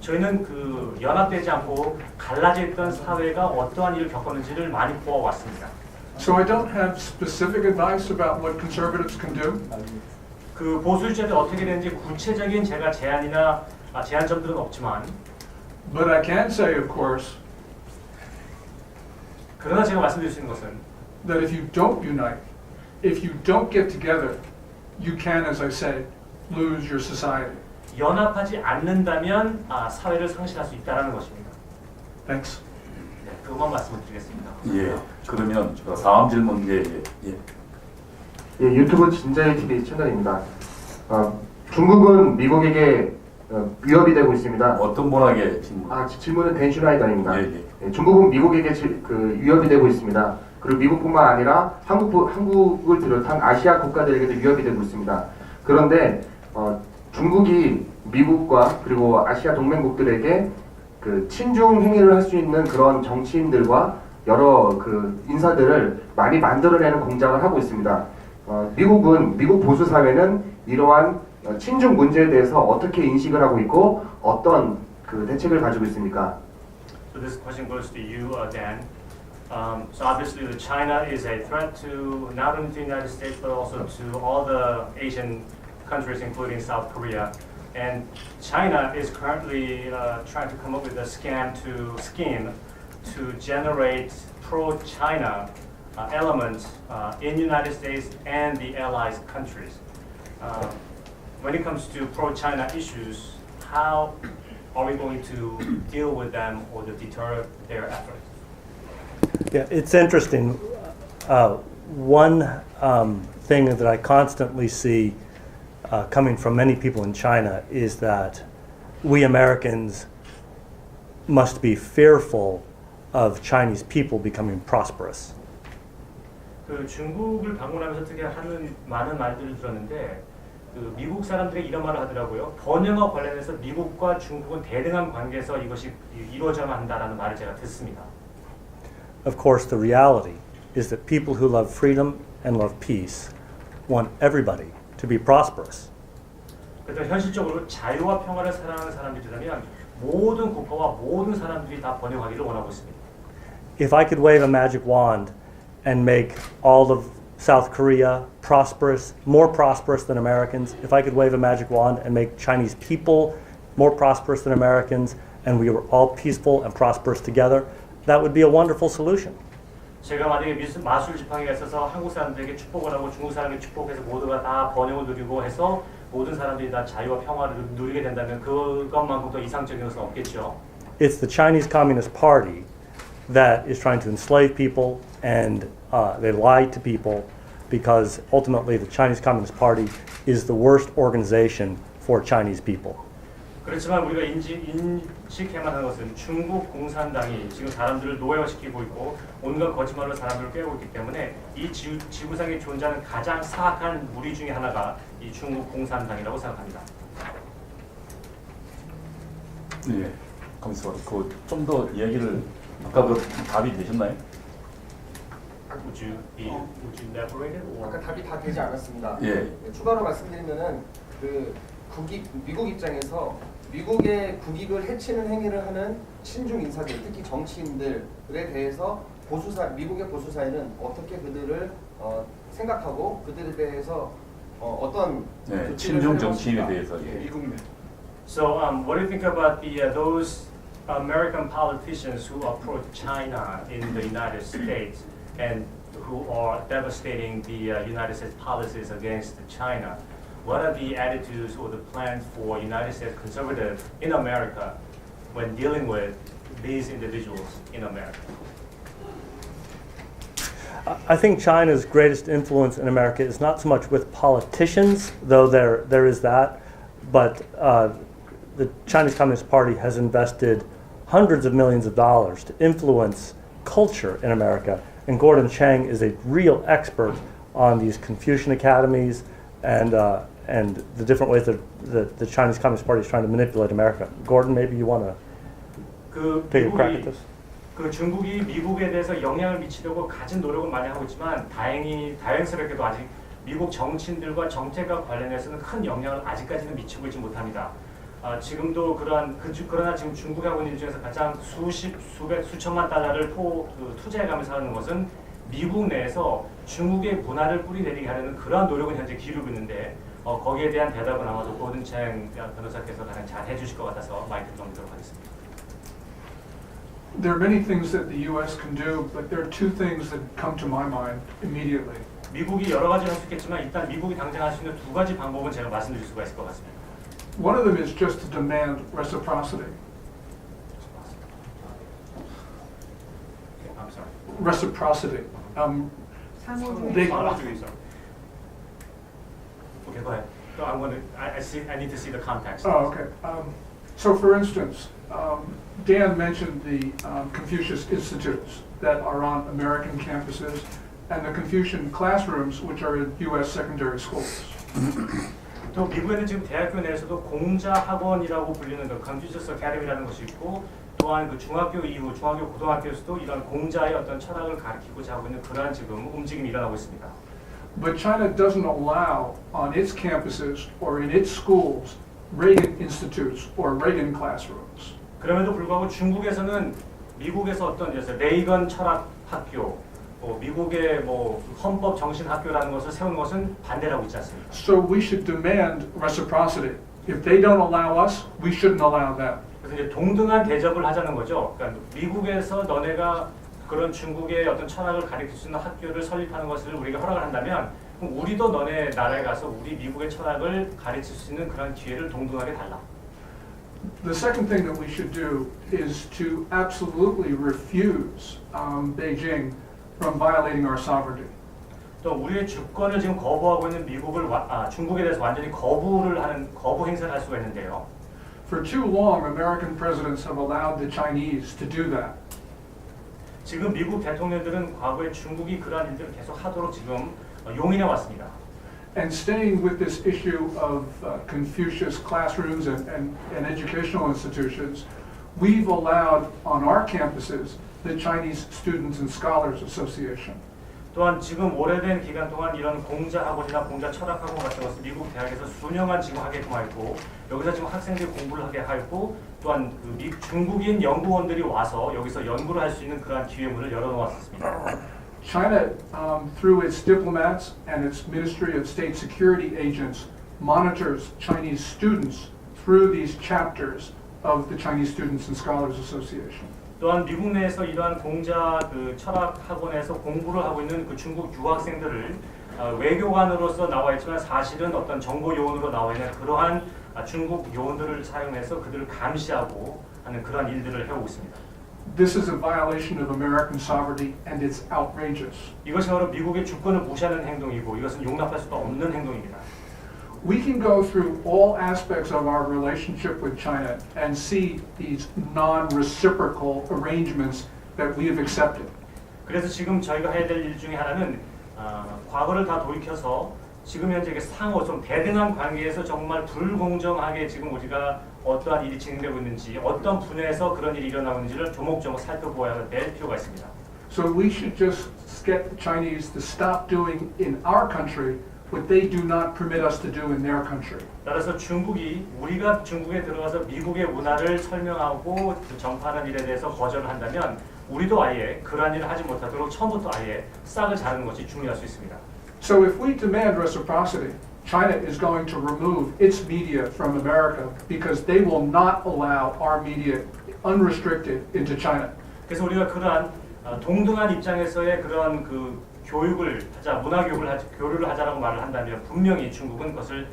저희는 그 연합되지 않고 갈라져 있던 사회가 어떠한 일을 겪었는지를 많이 보아왔습니다. So I don't have specific advice about what conservatives can do. 그 보수주의자들 어떻게 되는지 구체적인 제가 제안점들은 없지만, But I can say, of course, 그러나 제가 말씀드릴 수 있는 것은 that if you don't unite, if you don't get together, you can, as I said, lose your society. 연합하지 않는다면 사회를 상실할 수 있다는 것입니다. Thanks. 네, 그것만 말씀을 드리겠습니다. 예. 그러면 다음 질문 예. 예, 유튜브 진자의 TV 채널입니다. 중국은 미국에게 위협이 되고 있습니다. 어떤 분에게 질문? 질문은 댄 슈나이더입니다. 예. 중국은 미국에게 위협이 되고 있습니다. 그리고 미국뿐만 아니라 한국을 비롯한 아시아 국가들에게도 위협이 되고 있습니다. 그런데 중국이 미국과 그리고 아시아 동맹국들에게 그 친중 행위를 할 수 있는 그런 정치인들과 여러 그 인사들을 많이 만들어내는 공작을 하고 있습니다. 미국 보수 사회는 이러한 친중 문제에 대해서 어떻게 인식을 하고 있고 어떤 그 대책을 가지고 있습니까? So this question goes to you, Dan. So obviously, China is a threat to not only the United States but also to all the Asian countries, including South Korea. And China is currently trying to come up with a scheme to generate pro-China elements in United States and the allies countries. When it comes to pro-China issues, how are we going to deal with them or to deter their efforts? Yeah, it's interesting. One thing that I constantly see coming from many people in China is that we Americans must be fearful of Chinese people becoming prosperous. 그 중국을 방문하면서 특히 하는 많은 말들을 들었는데 그 미국 사람들이 이런 말을 하더라고요. 번영과 관련해서 미국과 중국은 대등한 관계에서 이것이 이루어져야 한다라는 말을 제가 듣습니다. Of course, the reality is that people who love freedom and love peace want everybody to be prosperous. 그래서 현실적으로 자유와 평화를 사랑하는 사람들이라면 모든 국가와 모든 사람들이 다 번영하기를 원하고 있습니다. If I could wave a magic wand and make all of South Korea prosperous, more prosperous than Americans, if I could wave a magic wand and make Chinese people more prosperous than Americans, and we were all peaceful and prosperous together, that would be a wonderful solution. 제가 만약에 마술 지팡이가 있어서 한국 사람들에게 축복을 하고 중국 사람에게 축복해서 모두가 다 번영을 누리고 해서 모든 사람들이 다 자유와 평화를 누리게 된다면 그것만큼 더 이상적인 것은 없겠죠. It's the Chinese Communist Party that is trying to enslave people and they lie to people because ultimately the Chinese Communist Party is the worst organization for Chinese people. 그렇지만 우리가 인식해만 하는 것은 중국 공산당이 지금 사람들을 노예화시키고 있고 온갖 거짓말로 사람들을 깨우고 있기 때문에 이 지구상에 존재하는 가장 사악한 무리 중에 하나가 이 중국 공산당이라고 생각합니다. 네, 거기서 좀 더 이야기를 아까 그 답이 되셨나요? Would you elaborate it? 아까 답이 다 되지 않았습니다. 예. 추가로 말씀드리면은 미국 입장에서 미국의 국익을 해치는 행위를 하는 친중 인사들, 특히 정치인들에 대해서 미국의 보수 사회는 어떻게 그들을 생각하고 그들에 대해서 어떤 친중 정치인에 대해서 So, what do you think about those American politicians who approach China in the United States and who are devastating the United States policies against China, what are the attitudes or the plans for United States conservatives in America when dealing with these individuals in America? I think China's greatest influence in America is not so much with politicians, though there is that, but the Chinese Communist Party has invested hundreds of millions of dollars to influence culture in America. And Gordon Chang is a real expert on these Confucian academies and the different ways that the Chinese Communist Party is trying to manipulate America. Gordon, maybe you want to take a crack at this? 그 중국이 미국에 대해서 영향을 미치려고 가진 노력은 많이 하고 있지만 다행스럽게도 아직 미국 정치인들과 정책과 관련해서는 큰 영향을 아직까지는 미치고 있지 못합니다. 지금도 그러나 지금 중국이 하고 있는 일 중에서 가장 수천만 달러를 투자해가면서 하는 것은 미국 내에서 중국의 문화를 뿌리내리게 하려는 그러한 노력은 현재 기울이고 있는데 거기에 대한 대답은 아마도 고든 챈 변호사께서 가장 잘 해주실 것 같아서 마이크 넘기도록 하겠습니다. There are many things that the U.S. can do, but there are two things that come to my mind immediately. 미국이 여러 가지를 할 수 있겠지만 일단 미국이 당장 할 수 있는 두 가지 방법은 제가 말씀드릴 수가 있을 것 같습니다. One of them is just to demand reciprocity. I'm sorry. Reciprocity. Okay, go ahead. So I need to see the context. Oh, okay. So, for instance, Dan mentioned the Confucius Institutes that are on American campuses and the Confucian classrooms, which are in U.S. secondary schools. 또 미국에는 지금 대학교 내에서도 공자 학원이라고 불리는 그 컨퓨셔스 어카데미라는 것이 있고 또한 그 중학교 이후 중학교 고등학교에서도 이런 공자의 어떤 철학을 가르치고자 하고 있는 그러한 지금 움직임이 일어나고 있습니다. But China doesn't allow on its campuses or in its schools Reagan institutes or Reagan classrooms. 그럼에도 불구하고 중국에서는 미국에서 어떤 레이건 철학 학교, 미국의 헌법 정신 학교라는 것을 세우는 것은 반대를 하고 있지 않습니까? So we should demand reciprocity. If they don't allow us, we shouldn't allow them. 그래서 이제 동등한 대접을 하자는 거죠. 그러니까 미국에서 너네가 그런 중국의 어떤 철학을 가르칠 수 있는 학교를 설립하는 것을 우리가 허락을 한다면 그럼 우리도 너네 나라에 가서 우리 미국의 철학을 가르칠 수 있는 그런 기회를 동등하게 달라. The second thing that we should do is to absolutely refuse Beijing from violating our sovereignty. 또 우리의 주권을 지금 거부하고 있는 중국에 대해서 완전히 거부 행사를 할 수가 있는데요. For too long, American presidents have allowed the Chinese to do that. 지금 미국 대통령들은 과거에 중국이 그러한 일들을 계속 하도록 지금 용인해 왔습니다. And staying with this issue of Confucius classrooms and educational institutions, we've allowed on our campuses the Chinese Students and Scholars Association. 또한 지금 오래된 기간 동안 이런 공자 학원이나 공자 철학 학원 같은 것을 미국 대학에서 수년간 지금 하게끔 하였고 여기서 지금 학생들이 공부를 하게 하였고 또한 중국인 연구원들이 와서 여기서 연구를 할 수 있는 그러한 기회문을 열어놓았습니다. China, through its diplomats and its Ministry of State Security agents, monitors Chinese students through these chapters of the Chinese Students and Scholars Association. 또한 미국 내에서 이러한 공자 철학 학원에서 공부를 하고 있는 그 중국 유학생들을 외교관으로서 나와 있지만 사실은 어떤 정보 요원으로 나와 있는 그러한 중국 요원들을 사용해서 그들을 감시하고 하는 그러한 일들을 해오고 있습니다. This is a violation of American sovereignty and it's outrageous. 이것이 바로 미국의 주권을 무시하는 행동이고 이것은 용납할 수도 없는 행동입니다. We can go through all aspects of our relationship with China and see these non-reciprocal arrangements that we have accepted. 그래서 지금 저희가 해야 될 일 중에 하나는 과거를 다 돌이켜서 지금 현재 상호 좀 대등한 관계에서 정말 불공정하게 지금 우리가 어떠한 일이 진행되고 있는지 어떤 분야에서 그런 일이 일어나고 있는지를 조목조목 살펴보아야 될 필요가 있습니다. So we should just get the Chinese to stop doing in our country what they do not permit us to do in their country. 따라서 우리가 중국에 들어가서 미국의 문화를 설명하고 전파하는 일에 대해서 거절을 한다면 우리도 아예 그러한 일을 하지 못하도록 처음부터 아예 싹을 자르는 것이 중요할 수 있습니다. So if we demand reciprocity, China is going to remove its media from America because they will not allow our media unrestricted into China. 그래서 우리가 그러한 동등한 입장에서의 그런 그 교육을 하자, 문화 교류를 하자라고 말을 한다면 분명히 중국은 그것을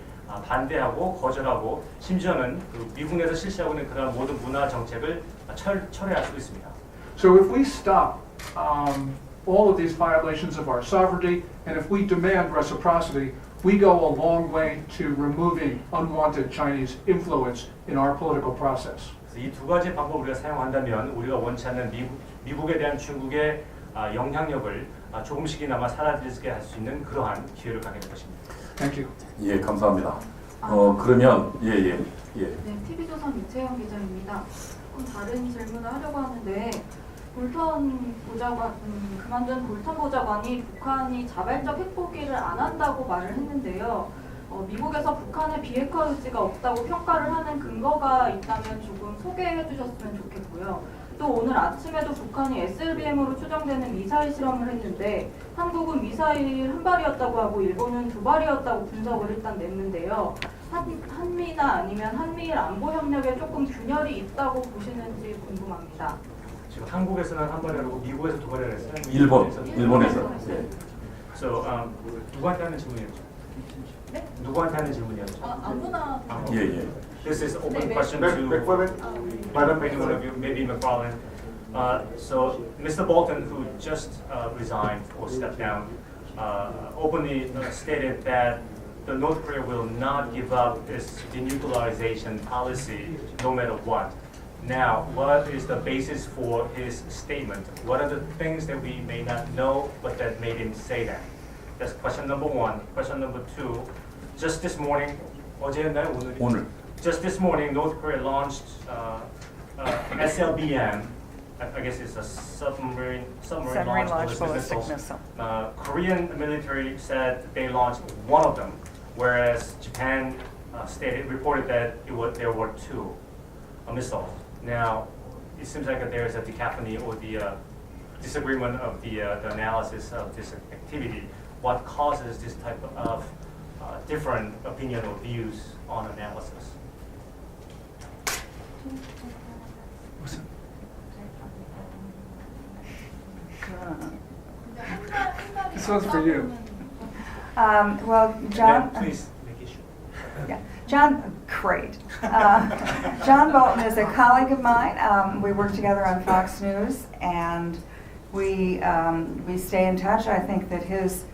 반대하고 거절하고 심지어는 그 미국 내에서 실시하고 있는 그런 모든 문화 정책을 철회할 수도 있습니다. So if we stop all of these violations of our sovereignty, and if we demand reciprocity, we go a long way to removing unwanted Chinese influence in our political process. 이 두 가지 방법을 우리가 사용한다면 우리가 원치 않는 미국에 대한 중국의 영향력을 조금씩이나마 사라지게 할 수 있는 그러한 기회를 갖게 될 것입니다. Thank you. 예, 감사합니다. 그러면 예. 네, TV조선 이채영 기자입니다. 좀 다른 질문을 하려고 하는데 그만둔 볼턴 보좌관이 북한이 자발적 핵포기를 안 한다고 말을 했는데요. 미국에서 북한의 비핵화 의지가 없다고 평가를 하는 근거가 있다면 조금 소개해 주셨으면 좋겠고요. 또 오늘 아침에도 북한이 SLBM으로 추정되는 미사일 실험을 했는데 한국은 미사일 한 발이었다고 하고 일본은 두 발이었다고 분석을 일단 냈는데요. 한미나 아니면 한미일 안보 협력에 조금 균열이 있다고 보시는지 궁금합니다. 지금 한국에서는 한 발이라고 미국에서 두 발이라고 했어요? 일본에서. 네. So, 누구한테 하는 질문이었죠? 네? 누구한테 하는 질문이었죠? 아무나. 예. This is open 네, question McFarlane? to one of you, maybe McFarlane. So, Mr. Bolton, who just resigned or stepped down, openly stated that the North Korea will not give up its denuclearization policy no matter what. Now, what is the basis for his statement? What are the things that we may not know but that made him say that? That's question number one. Question number two, just this morning, 어제였나요? 오늘. Just this morning, North Korea launched SLBM. I guess it's a submarine launched ballistic missile. Korean military said they launched one of them, whereas Japan reported that there were two missiles. Now, it seems like there is a decaphony or the disagreement of the analysis of this activity. What causes this type of different opinion or views on analysis? This one's for you. Well, John. Please make it short. Yeah, John, great. John Bolton is a colleague of mine. We work together on Fox News, and we stay in touch. I think that his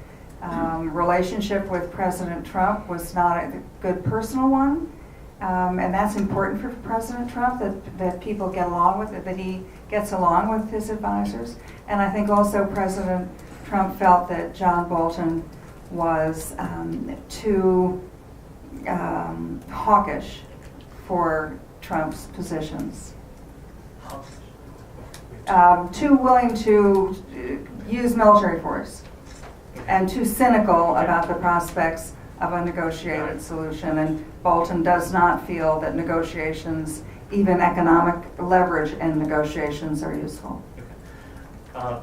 relationship with President Trump was not a good personal one, and that's important for President Trump, that people get along with it, that he gets along with his advisors. And I think also President Trump felt that John Bolton was too hawkish for Trump's positions. Too willing to use military force and too cynical about the prospects of a negotiated solution. And Bolton does not feel that negotiations, even economic leverage in negotiations, are useful.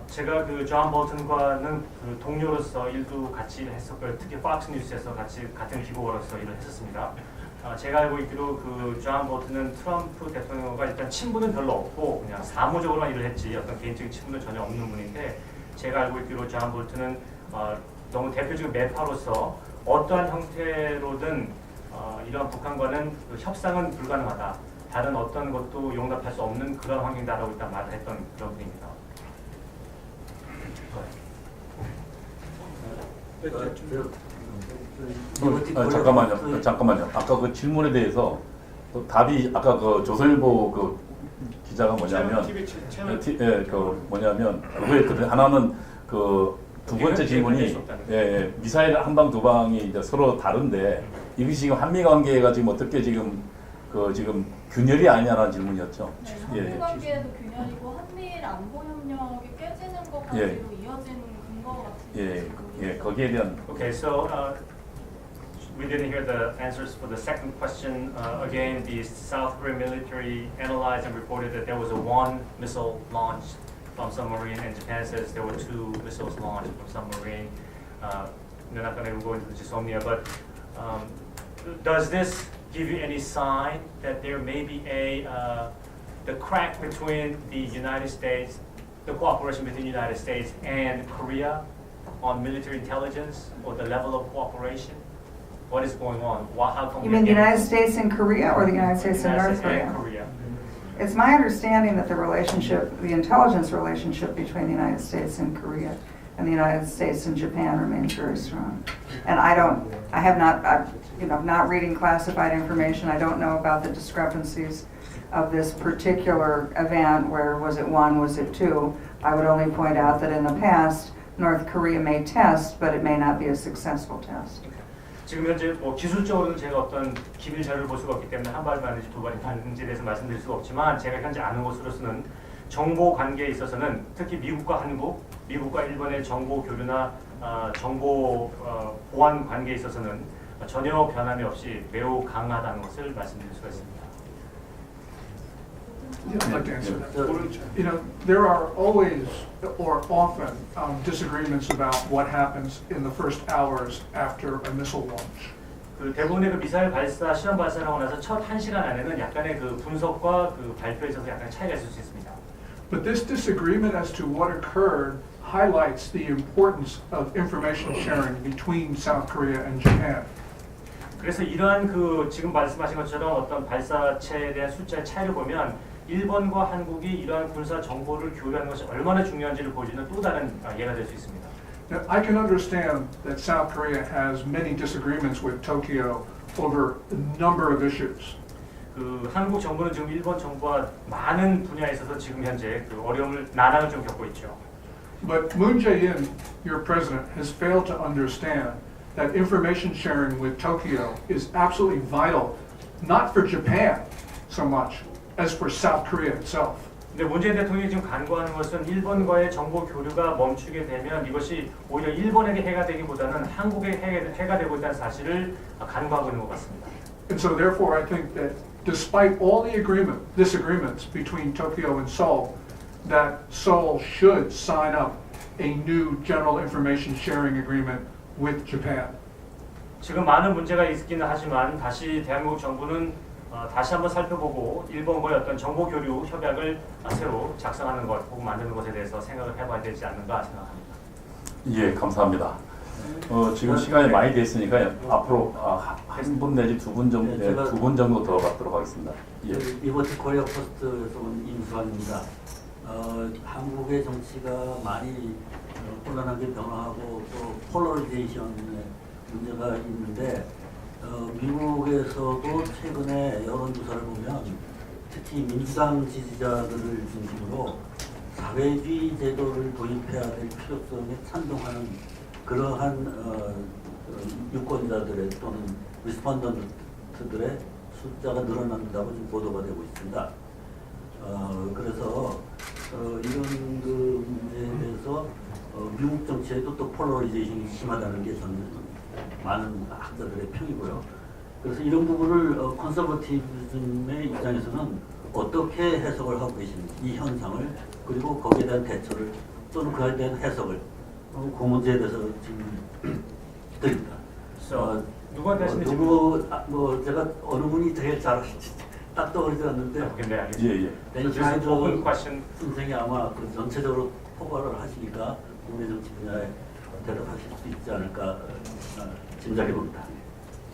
제가 그 존 볼튼과는 그 동료로서 일도 같이 했었고요. 특히 팍스 뉴스에서 같은 기고로서 일을 했었습니다. 제가 알고 있기로 그 존 볼튼은 트럼프 대통령과 일단 친분은 별로 없고 그냥 사무적으로만 일을 했지 어떤 개인적인 친분은 전혀 없는 분인데 제가 알고 있기로 존 볼튼은 너무 대표적인 매파로서 어떠한 형태로든 이러한 북한과는 그 협상은 불가능하다. 다른 어떤 것도 용납할 수 없는 그런 환경이다라고 일단 말을 했던 그런 분입니다. 잠깐만요. 아까 그 질문에 대해서 또 답이 아까 그 조선일보 그 기자가 뭐냐면 그거에 그 하나는 그 두 번째 질문이 미사일 한 방 두 방이 이제 서로 다른데 이것이 지금 한미 관계가 지금 어떻게 지금 균열이 아니냐라는 질문이었죠. 네, 한미 관계에도 균열이고 한미일 안보 협력이 깨지는 것까지로 이어지는 근거 같은. 거기에 대한. Okay, so we didn't hear the answers for the second question. Again, the South Korean military analyzed and reported that there was one missile launched from submarine, and Japan says there were two missiles launched from submarine. They're not going to go into the Jisomnia, but Does this give you any sign that there may be the crack between the United States, the cooperation between the United States and Korea on military intelligence or the level of cooperation? What is going on? How come You mean the United States and Korea or the United States and North Korea? and Korea? It's my understanding that the relationship, the intelligence relationship between the United States and Korea and the United States and Japan remains very strong. And I have not, not reading classified information, I don't know about the discrepancies of this particular event, where was it 1, was it 2? I would only point out that in the past, North Korea may test, but it may not be a successful test. 지금 현재 뭐 기술적으로는 제가 어떤 기밀 자료를 볼 수가 없기 때문에 한 발이 맞는지 두 발이 맞는지에 대해서 말씀드릴 수가 없지만 제가 현재 아는 것으로서는 정보 관계에 있어서는 특히 미국과 한국, 미국과 일본의 정보 교류나 정보 보안 관계에 있어서는 전혀 변함이 없이 매우 강하다는 것을 말씀드릴 수가 있습니다. Yeah, I'd like to answer that. There are always or often disagreements about what happens in the first hours after a missile launch. 그 대부분의 그 미사일 발사, 실험 발사를 하고 나서 첫 1시간 안에는 약간의 그 분석과 그 발표에 있어서 약간 차이가 있을 수 있습니다. But this disagreement as to what occurred highlights the importance of information sharing between South Korea and Japan. 그래서 이러한 그 지금 말씀하신 것처럼 어떤 발사체에 대한 숫자의 차이를 보면 일본과 한국이 이러한 군사 정보를 교류하는 것이 얼마나 중요한지를 보여주는 또 다른 예가 될 수 있습니다. Now, I can understand that South Korea has many disagreements with Tokyo over a number of issues. 그 한국 정부는 지금 일본 정부와 많은 분야에 있어서 지금 현재 그 어려움을 난항을 좀 겪고 있죠. But Moon Jae-in, your president, has failed to understand that information sharing with Tokyo is absolutely vital, not for Japan so much as for South Korea itself. 근데 문재인 대통령이 지금 간구하는 것은 일본과의 정보 교류가 멈추게 되면 이것이 오히려 일본에게 해가 되기보다는 한국에게 해가 되고 있다는 사실을 간구하고 있는 것 같습니다. And so therefore I think that despite all the disagreements between Tokyo and Seoul, that Seoul should sign up a new general information sharing agreement with Japan. 지금 많은 문제가 있기는 하지만 다시 대한민국 정부는 다시 한번 살펴보고 일본과의 어떤 정보 교류 협약을 새로 작성하는 것 혹은 만드는 것에 대해서 생각을 해봐야 되지 않는가 생각합니다. 예, 감사합니다. 지금 시간이 많이 됐으니까 앞으로 한 분 내지 두 분 정도 더 받도록 하겠습니다. 예. 리버티 코리아 포스트에서 온 임수환입니다. 한국의 정치가 많이 혼란하게 변화하고 또 폴러리제이션의 문제가 있는데 미국에서도 최근에 여론조사를 보면 특히 민주당 지지자들을 중심으로 사회주의 제도를 도입해야 될 필요성에 찬동하는 그러한 유권자들의 또는 리스폰던트들의 숫자가 늘어난다고 지금 보도가 되고 있습니다. 그래서 이런 그 문제에 대해서 미국 정치에도 또 폴러리제이션이 심하다는 게 저는 많은 학자들의 평이고요. 그래서 이런 부분을 컨서버티즘의 입장에서는 어떻게 해석을 하고 계신지 이 현상을 그리고 거기에 대한 대처를 또는 그에 대한 해석을 그 문제에 대해서 지금 드립니다. 누구한테 하시는지 뭐 제가 어느 분이 제일 잘하실지 딱 떠오르지 않는데 댄 샤이더 선생이 아마 그 전체적으로 포괄을 하시니까 국내 정치 분야에 대답하실 수 있지 않을까 짐작해 봅니다.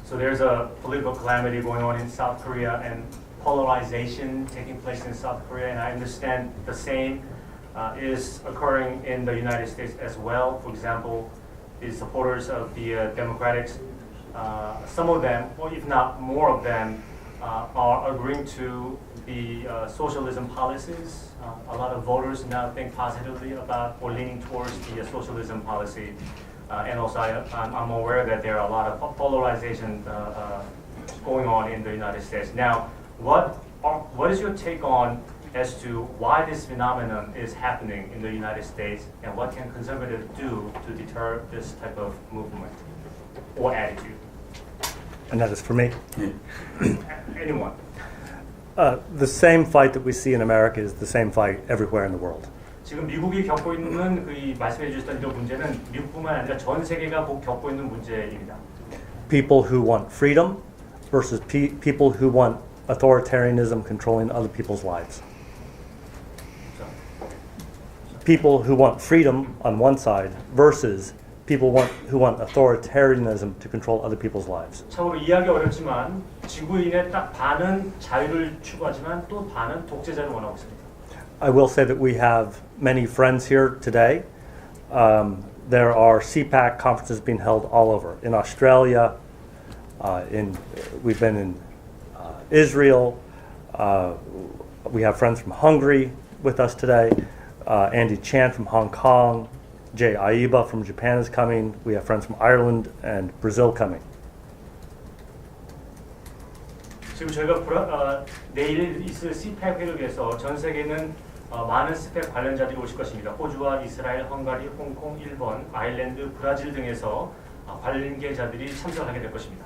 So there's a political calamity going on in South Korea and polarization taking place in South Korea, and I understand the same is occurring in the United States as well. For example, the supporters of the Democrats, some of them, or if not more of them, are agreeing to the socialism policies. A lot of voters now think positively about or leaning towards the socialism policy. And also, I'm aware that there are a lot of polarization going on in the United States. Now, what is your take on as to why this phenomenon is happening in the United States, and what can conservatives do to deter this type of movement or attitude? And that is for me. Anyone. The same fight that we see in America is the same fight everywhere in the world. 지금 미국이 겪고 있는 그 말씀해 주셨던 이런 문제는 미국뿐만 아니라 전 세계가 곧 겪고 있는 문제입니다. people who want freedom versus people who want authoritarianism controlling other people's lives. People who want freedom on one side versus people who want authoritarianism to control other people's lives. 참으로 이해하기 어렵지만 지구인의 딱 반은 자유를 추구하지만 또 반은 독재자를 원하고 있습니다. I will say that we have many friends here today. There are CPAC conferences being held all over. In Australia, we've been in Israel. We have friends from Hungary with us today. Andy Chan from Hong Kong. Jay Aiba from Japan is coming. We have friends from Ireland and Brazil coming. 지금 저희가 내일 있을 CPAC을 위해서 전 세계는 많은 스펙 관련자들이 오실 것입니다. 호주와 이스라엘, 헝가리, 홍콩, 일본, 아일랜드, 브라질 등에서 관계자들이 참석하게 될 것입니다.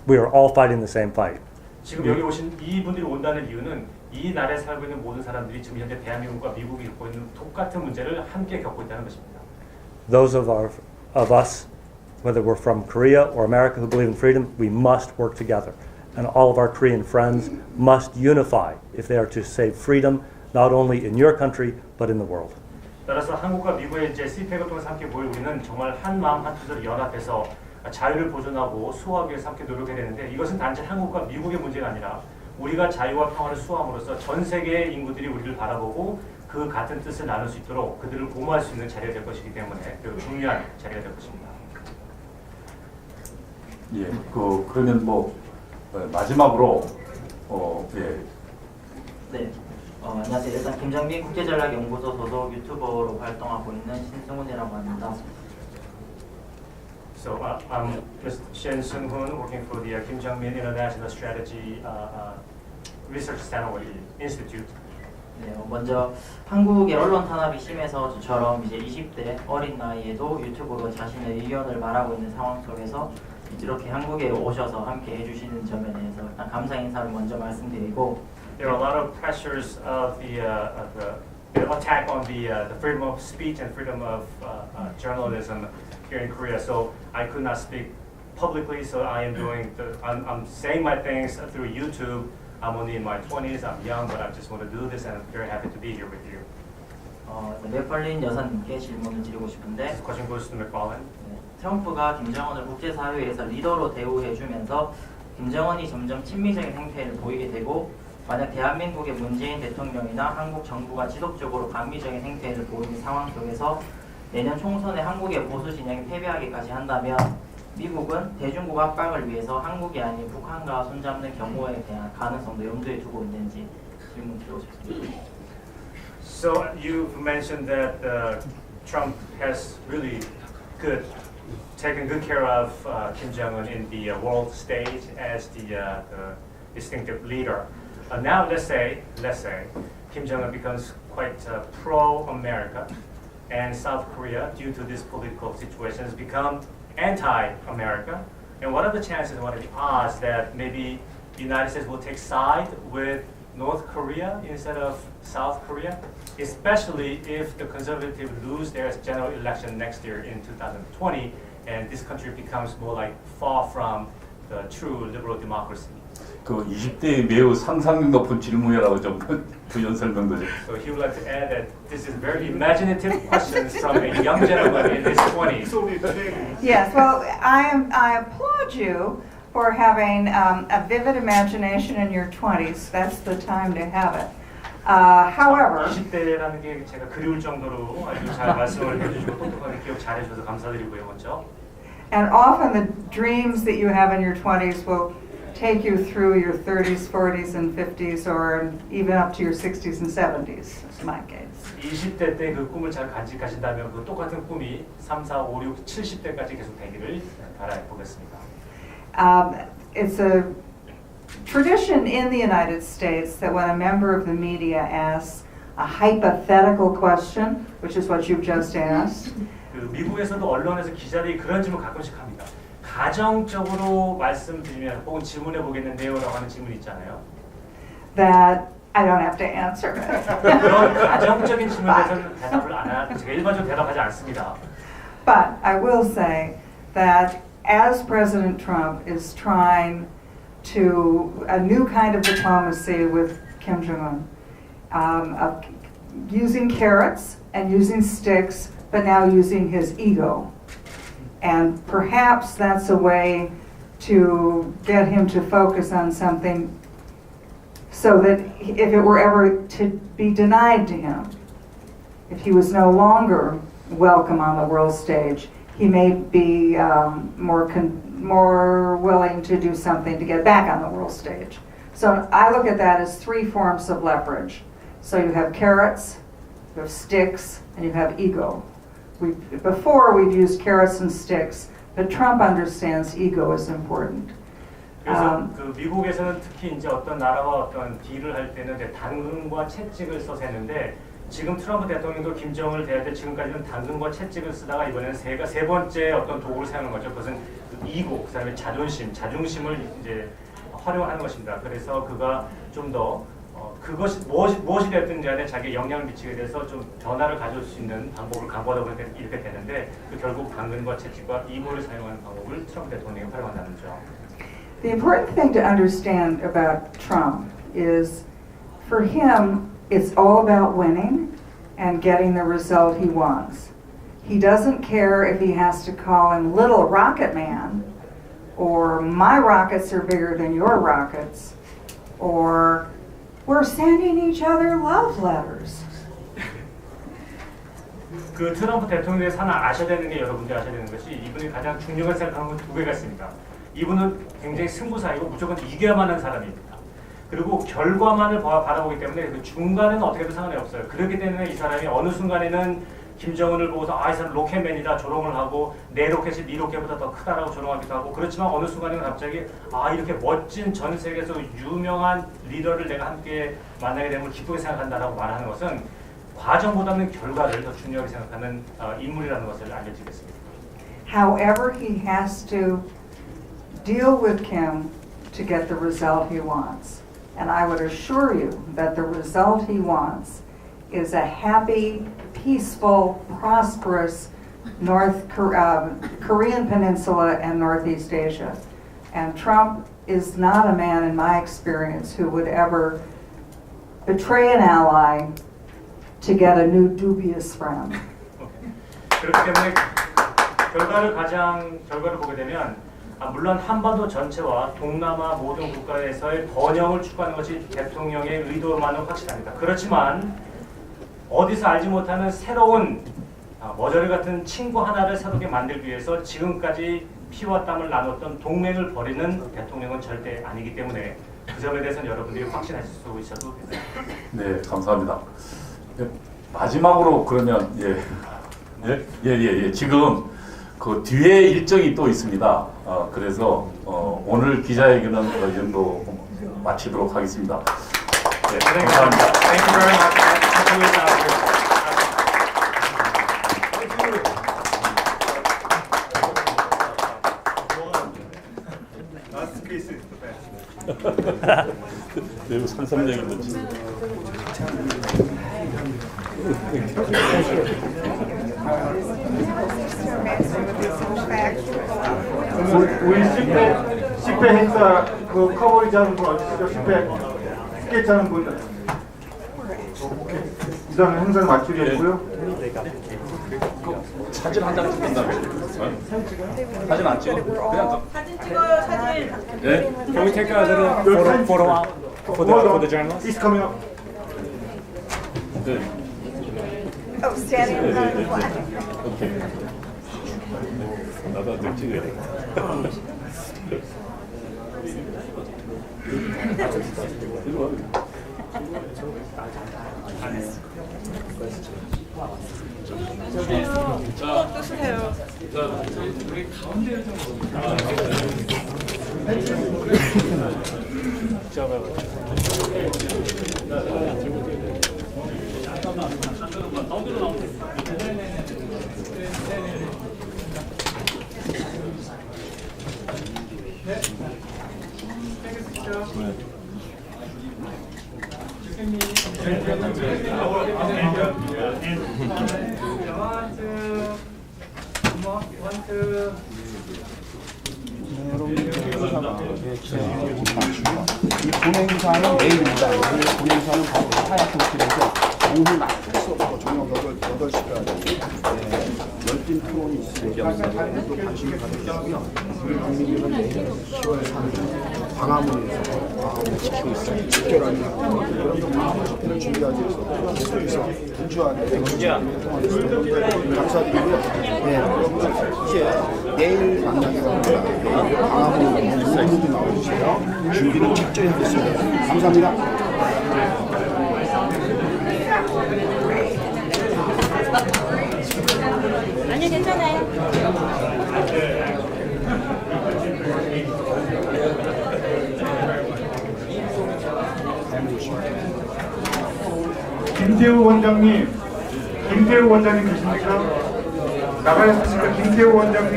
We are all fighting the same fight. 지금 여기 오신 이분들이 온다는 이유는 이 나라에 살고 있는 모든 사람들이 지금 현재 대한민국과 미국이 겪고 있는 똑같은 문제를 함께 겪고 있다는 것입니다. Those of us, whether we're from Korea or America who believe in freedom, we must work together. And all of our Korean friends must unify if they are to save freedom, not only in your country, but in the world. 따라서 한국과 미국의 이제 CPEC을 통해서 함께 모여 우리는 정말 한 마음 한 뜻으로 연합해서 자유를 보존하고 수호하기 위해서 함께 노력해야 되는데 이것은 단지 한국과 미국의 문제가 아니라 우리가 자유와 평화를 수호함으로써 전 세계의 인구들이 우리를 바라보고 그 같은 뜻을 나눌 수 있도록 그들을 보호할 수 있는 자리가 될 것이기 때문에 매우 중요한 자리가 될 것입니다. 예, 그러면 마지막으로 예. 네. 안녕하세요. 일단 김정민 국제전략연구소 소속 유튜버로 활동하고 있는 신승훈이라고 합니다. So I'm Mr. Shin Seung-hoon, working for the Kim Jong-min International Strategy Research Center Institute. 네, 먼저 한국의 언론 탄압이 심해서 저처럼 이제 20대 어린 나이에도 유튜브로 자신의 의견을 말하고 있는 상황 속에서 이렇게 한국에 오셔서 함께 해주시는 점에 대해서 일단 감사 인사를 먼저 말씀드리고. There are a lot of pressures of the attack on the freedom of speech and freedom of journalism here in Korea. So I could not speak publicly. So I'm saying my things through YouTube. I'm only in my 20s. I'm young, but I just want to do this, and I'm very happy to be here with you. 맥펄린 여사님께 질문을 드리고 싶은데. This question goes to McFarlane. 트럼프가 김정은을 국제사회에서 리더로 대우해주면서 김정은이 점점 친미적인 행태를 보이게 되고 만약 대한민국의 문재인 대통령이나 한국 정부가 지속적으로 반미적인 행태를 보이는 상황 속에서 내년 총선에 한국의 보수 진영이 패배하기까지 한다면 미국은 대중국 압박을 위해서 한국이 아닌 북한과 손잡는 경우에 대한 가능성도 염두에 두고 있는지 질문 드리고 싶습니다. So you've mentioned that Trump has really taken good care of Kim Jong-un in the world stage as the distinctive leader. Now let's say Kim Jong-un becomes quite pro-America, and South Korea, due to this political situation, has become anti-America. And what are the chances, what are the odds that maybe the United States will take side with North Korea instead of South Korea, especially if the conservatives lose their general election next year in 2020, and this country becomes more like far from the true liberal democracy. 20대의 매우 상상력 높은 질문이라고 좀 부연 설명도 좀. So he would like to add that this is very imaginative questions from a young gentleman in his 20s. Yes, well, I applaud you for having a vivid imagination in your 20s. That's the time to have it. However, 20대라는 게 제가 그리울 정도로 아주 잘 말씀을 해주시고 똑똑하게 기억 잘해주셔서 감사드리고요, 먼저. And often the dreams that you have in your 20s will take you through your 30s, 40s, and 50s, or even up to your 60s and 70s. That's my case. 20대 때 그 꿈을 잘 간직하신다면 그 똑같은 꿈이 3, 4, 5, 6, 70대까지 계속 되기를 바라보겠습니다. It's a tradition in the United States that when a member of the media asks a hypothetical question, which is what you've just asked, 그 미국에서도 언론에서 기자들이 그런 질문 가끔씩 합니다. 가정적으로 말씀드리면 혹은 질문해 보겠는데요라고 하는 질문 있잖아요. that I don't have to answer it. 그런 가정적인 질문에 대해서는 대답을 안 제가 일반적으로 대답하지 않습니다. But I will say that as President Trump is trying to a new kind of diplomacy with Kim Jong-un, of using carrots and using sticks, but now using his ego. And perhaps that's a way to get him to focus on something so that if it were ever to be denied to him, if he was no longer welcome on the world stage, he may be more willing to do something to get back on the world stage. So I look at that as three forms of leverage. So you have carrots, you have sticks, and you have ego. Before we've used carrots and sticks, but Trump understands ego is important. 그래서 그 미국에서는 특히 이제 어떤 나라와 어떤 딜을 할 때는 이제 당근과 채찍을 써서 했는데 지금 트럼프 대통령도 김정은을 대할 때 지금까지는 당근과 채찍을 쓰다가 이번에는 세 번째 어떤 도구를 사용한 거죠. 그것은 그 이고, 그다음에 자존심을 이제 활용하는 것입니다. 그래서 그가 좀 더 그것이 무엇이 됐든 간에 자기의 영향을 미치게 돼서 좀 변화를 가져올 수 있는 방법을 강구하다 보니까 이렇게 되는데 그 결국 당근과 채찍과 이고를 사용하는 방법을 트럼프 대통령이 활용한다는 점. The important thing to understand about Trump is, for him, it's all about winning and getting the result he wants. He doesn't care if he has to call him Little Rocket Man, or my rockets are bigger than your rockets, or we're sending each other love letters. 그 트럼프 대통령에 대해서 하나 아셔야 되는 게 여러분들이 아셔야 되는 것이 이분이 가장 중요하게 생각하는 건 두 개가 있습니다. 이분은 굉장히 승부사이고 무조건 이겨야만 하는 사람입니다. 그리고 결과만을 바라보기 때문에 그 중간에는 어떻게든 상관이 없어요. 그렇기 때문에 이 사람이 어느 순간에는 김정은을 보고서 이 사람 로켓맨이다 조롱을 하고 내 로켓이 네 로켓보다 더 크다라고 조롱하기도 하고 그렇지만 어느 순간에는 갑자기 이렇게 멋진 전 세계에서 유명한 리더를 내가 함께 만나게 되면 기쁘게 생각한다라고 말하는 것은 과정보다는 결과를 더 중요하게 생각하는 인물이라는 것을 알려드리겠습니다. However, he has to deal with Kim to get the result he wants. And I would assure you that the result he wants is a happy, peaceful, prosperous Korean Peninsula and Northeast Asia. And Trump is not a man, in my experience, who would ever betray an ally to get a new dubious friend. 그렇기 때문에 결과를 보게 되면 물론 한반도 전체와 동남아 모든 국가에서의 번영을 추구하는 것이 대통령의 의도만은 확실합니다. 그렇지만 어디서 알지 못하는 새로운 머저리 같은 친구 하나를 새롭게 만들기 위해서 지금까지 피와 땀을 나눴던 동맹을 버리는 대통령은 절대 아니기 때문에 그 점에 대해서는 여러분들이 확신하실 수 있어도 됩니다. 네, 감사합니다. 마지막으로 그러면 지금 그 뒤에 일정이 또 있습니다. 그래서 오늘 기자회견은 이 정도 마치도록 하겠습니다. 네, 감사합니다. Thank you very much. 매우 상상력이 넘치는. 우리 10회 행사 그 커버리지 하는 분 어디 있죠? 10회 스케치 하는 분. 이 다음에 행사를 마치겠고요. 사진 한 장 찍는다며. 사진 안 찍어? 그냥 사진 찍어요, 사진. 네? Can we take a little photo out for the journalists? He's coming up. 네. Oh, standing in front of the flag. 오케이. 나도 좀 찍어야 돼. 우리 가운데를 좀 가운데로 나오면 이 본행사는 내일입니다. 본행사는 바로 하얗게 호텔에서 오후 낮출 수 없고 저녁 8시까지 열띤 토론이 있으니까 또 관심을 가져주시고요. 우리 국민들은 내일 10월 3일 광화문에서 광화문을 지키고 있어요. 집결하는 그런 광화문 집회를 준비하기 위해서 계속해서 분주하게 감사드리고요. 네, 여러분 이제 내일 만나기로 합니다. 내일 광화문 모두 나와주세요. 준비는 철저히 하겠습니다. 감사합니다. 아니 괜찮아요. 김태우 원장님 계십니까? 나가셨습니까? 김태우 원장님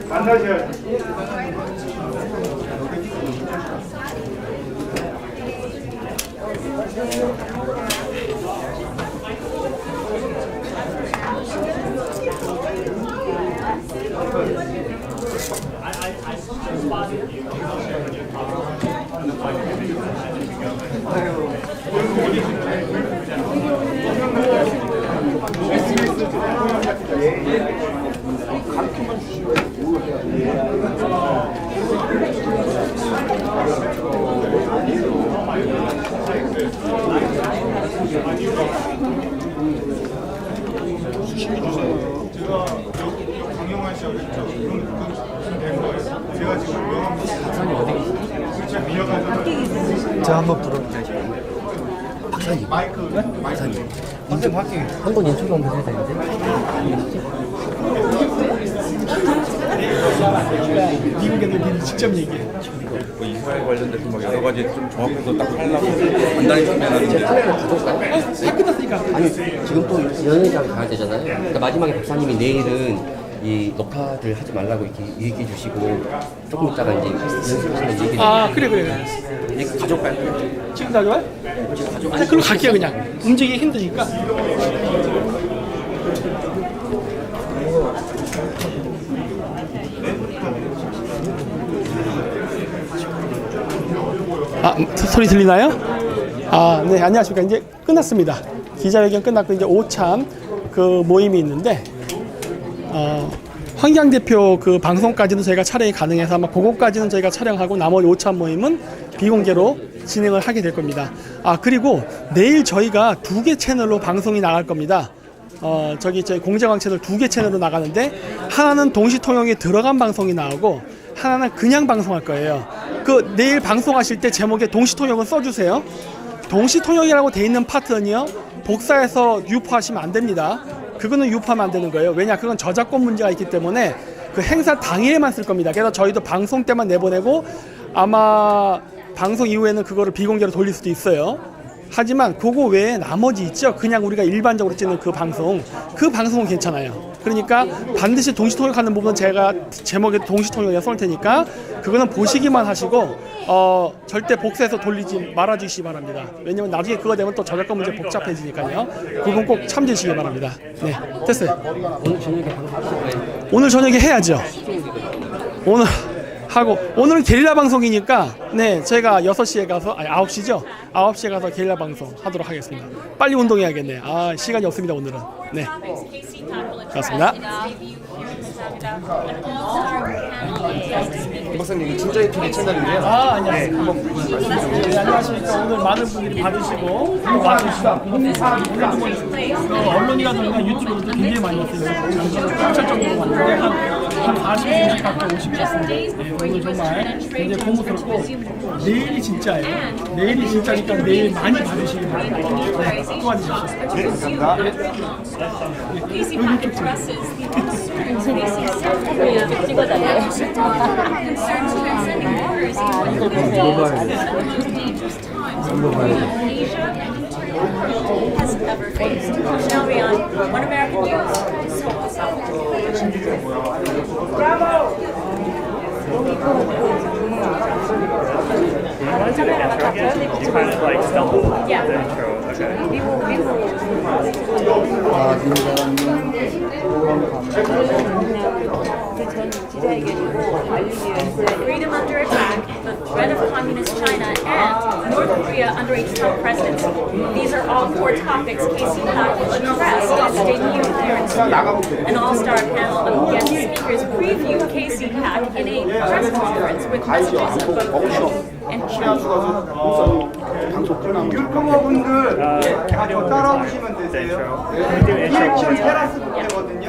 만나셔야죠. 가르쳐만 주시고 뭘 해야 돼? 수심이 주세요. 제가 강영환 씨하고 있죠. 된 거예요. 제가 지금 명함 박사님 어디 계세요? 제가 미역하잖아요. 저 한번 불러주세요. 박사님. 마이크. 박사님. 한 번 인터뷰 한번 해야 되는데. 미국 애들끼리 직접 얘기해. 뭐 이스라엘 관련돼서 막 여러 가지 좀 종합해서 딱 하려고 간단히 준비하는데 다 끝났으니까. 아니 지금 또 연회장 가야 되잖아요. 그러니까 마지막에 박사님이 내일은 이 녹화들 하지 말라고 이렇게 얘기해 주시고 조금 있다가 이제 연습하시면 얘기해 주시고. 아 그래. 이렇게 가져갈까요? 지금 가져와요? 지금 가져갈까요? 아니 그럼 갈게요 그냥. 움직이기 힘드니까. 소리 들리나요? 네, 안녕하십니까. 이제 끝났습니다. 기자회견 끝났고 이제 오참 그 모임이 있는데 황교안 대표 그 방송까지는 저희가 촬영이 가능해서 아마 그거까지는 저희가 촬영하고 나머지 오참 모임은 비공개로 진행을 하게 될 겁니다. 그리고 내일 저희가 2개 채널로 방송이 나갈 겁니다. 저희 공정왕 채널 2개 채널로 나가는데 하나는 동시통역에 들어간 방송이 나오고 하나는 그냥 방송할 거예요. 그 내일 방송하실 때 제목에 동시통역은 써주세요. 동시통역이라고 돼 있는 파트는요 복사해서 유포하시면 안 됩니다. 그거는 유포하면 안 되는 거예요. 왜냐 그건 저작권 문제가 있기 때문에 그 행사 당일에만 쓸 겁니다. 그래서 저희도 방송 때만 내보내고 아마 방송 이후에는 그거를 비공개로 돌릴 수도 있어요. 하지만 그거 외에 나머지 있죠. 그냥 우리가 일반적으로 찍는 그 방송은 괜찮아요. 그러니까 반드시 동시통역하는 부분은 제가 제목에 동시통역에 쏠 테니까 그거는 보시기만 하시고 절대 복사해서 돌리지 말아주시기 바랍니다. 왜냐면 나중에 그거 되면 또 저작권 문제 복잡해지니까요. 그건 꼭 참조하시기 바랍니다. 네, 됐어요. 오늘 저녁에 방송하실 거예요? 오늘 저녁에 해야죠. 오늘 하고 오늘은 게릴라 방송이니까 네 제가 6시에 가서 9시죠? 9시에 가서 게릴라 방송 하도록 하겠습니다. 빨리 운동해야겠네. 시간이 없습니다 오늘은. 네 그렇습니다. 박사님 진짜 유튜브 채널인데요. 안녕하세요. 네, 안녕하십니까. 오늘 많은 분들이 봐주시고 언론이라든가 유튜브도 굉장히 많이 왔어요. 깜짝 정도로 왔는데 한 40분 가까이 오시겠습니다. 네, 오늘 정말 굉장히 고무스럽고 내일이 진짜예요. 내일이 진짜니까 내일 많이 봐주시기 바랍니다. 네, 수고하셨습니다. 네, 감사합니다. has ever faced. Now we on One American News. Bravo! 김사장님, freedom under attack, the threat of communist China, and North Korea under a Trump presidency. These are all core topics Casey Pack will address in his debut here in Seoul. An all-star panel of guest speakers preview Casey Pack in a press conference with messages of both hope and change. 유튜버분들 다 저 따라오시면 되세요. 리액션 테라스 부대거든요.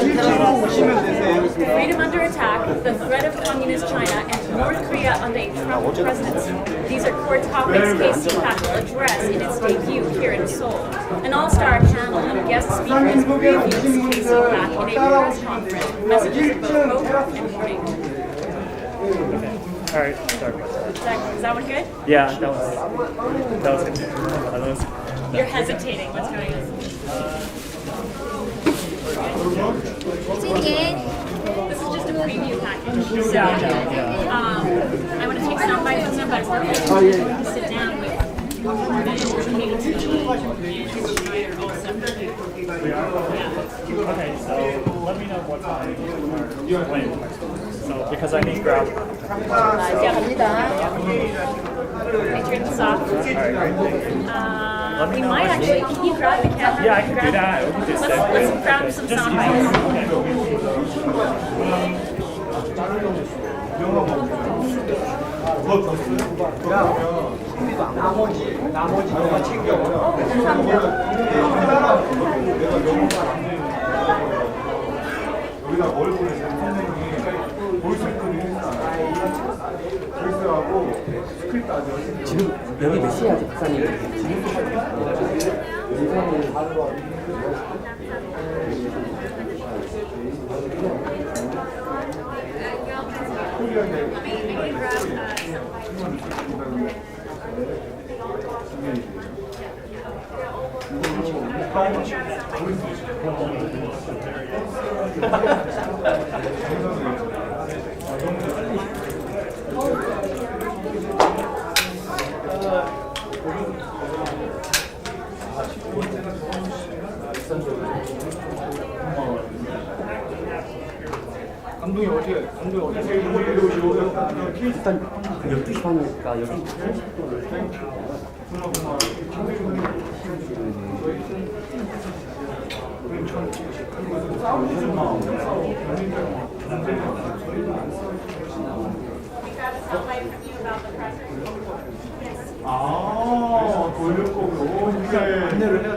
실제로 오시면 되세요. Freedom under attack, the threat of communist China, and North Korea under a Trump presidency. These are core topics Casey Pack will address in its debut here in Seoul. An all-star panel of guest speakers previews Casey Pack in a press conference with messages of both hope and warning. All right, sorry. Is that one good? Yeah, that was good. You're hesitating. What's going on? This is just a preview package. So, I want to take some bites and some bites. Sit down with Okay, so let me know what time you're playing. So, because I need grab. I turn this off. All right, great. We might actually, can you grab the camera? Yeah, I can do that. We can just Let's grab some sound bites. 나머지 너가 챙겨. 여기다 뭘 보내세요? 선생님이 볼수 있거든요. 볼수하고 스크립트 아주 지금 여기 몇 시에 하죠, 박사님? 감독이 어떻게 일단 12시 반이니까 여기 30도를 돌릴 거고 안내를 해야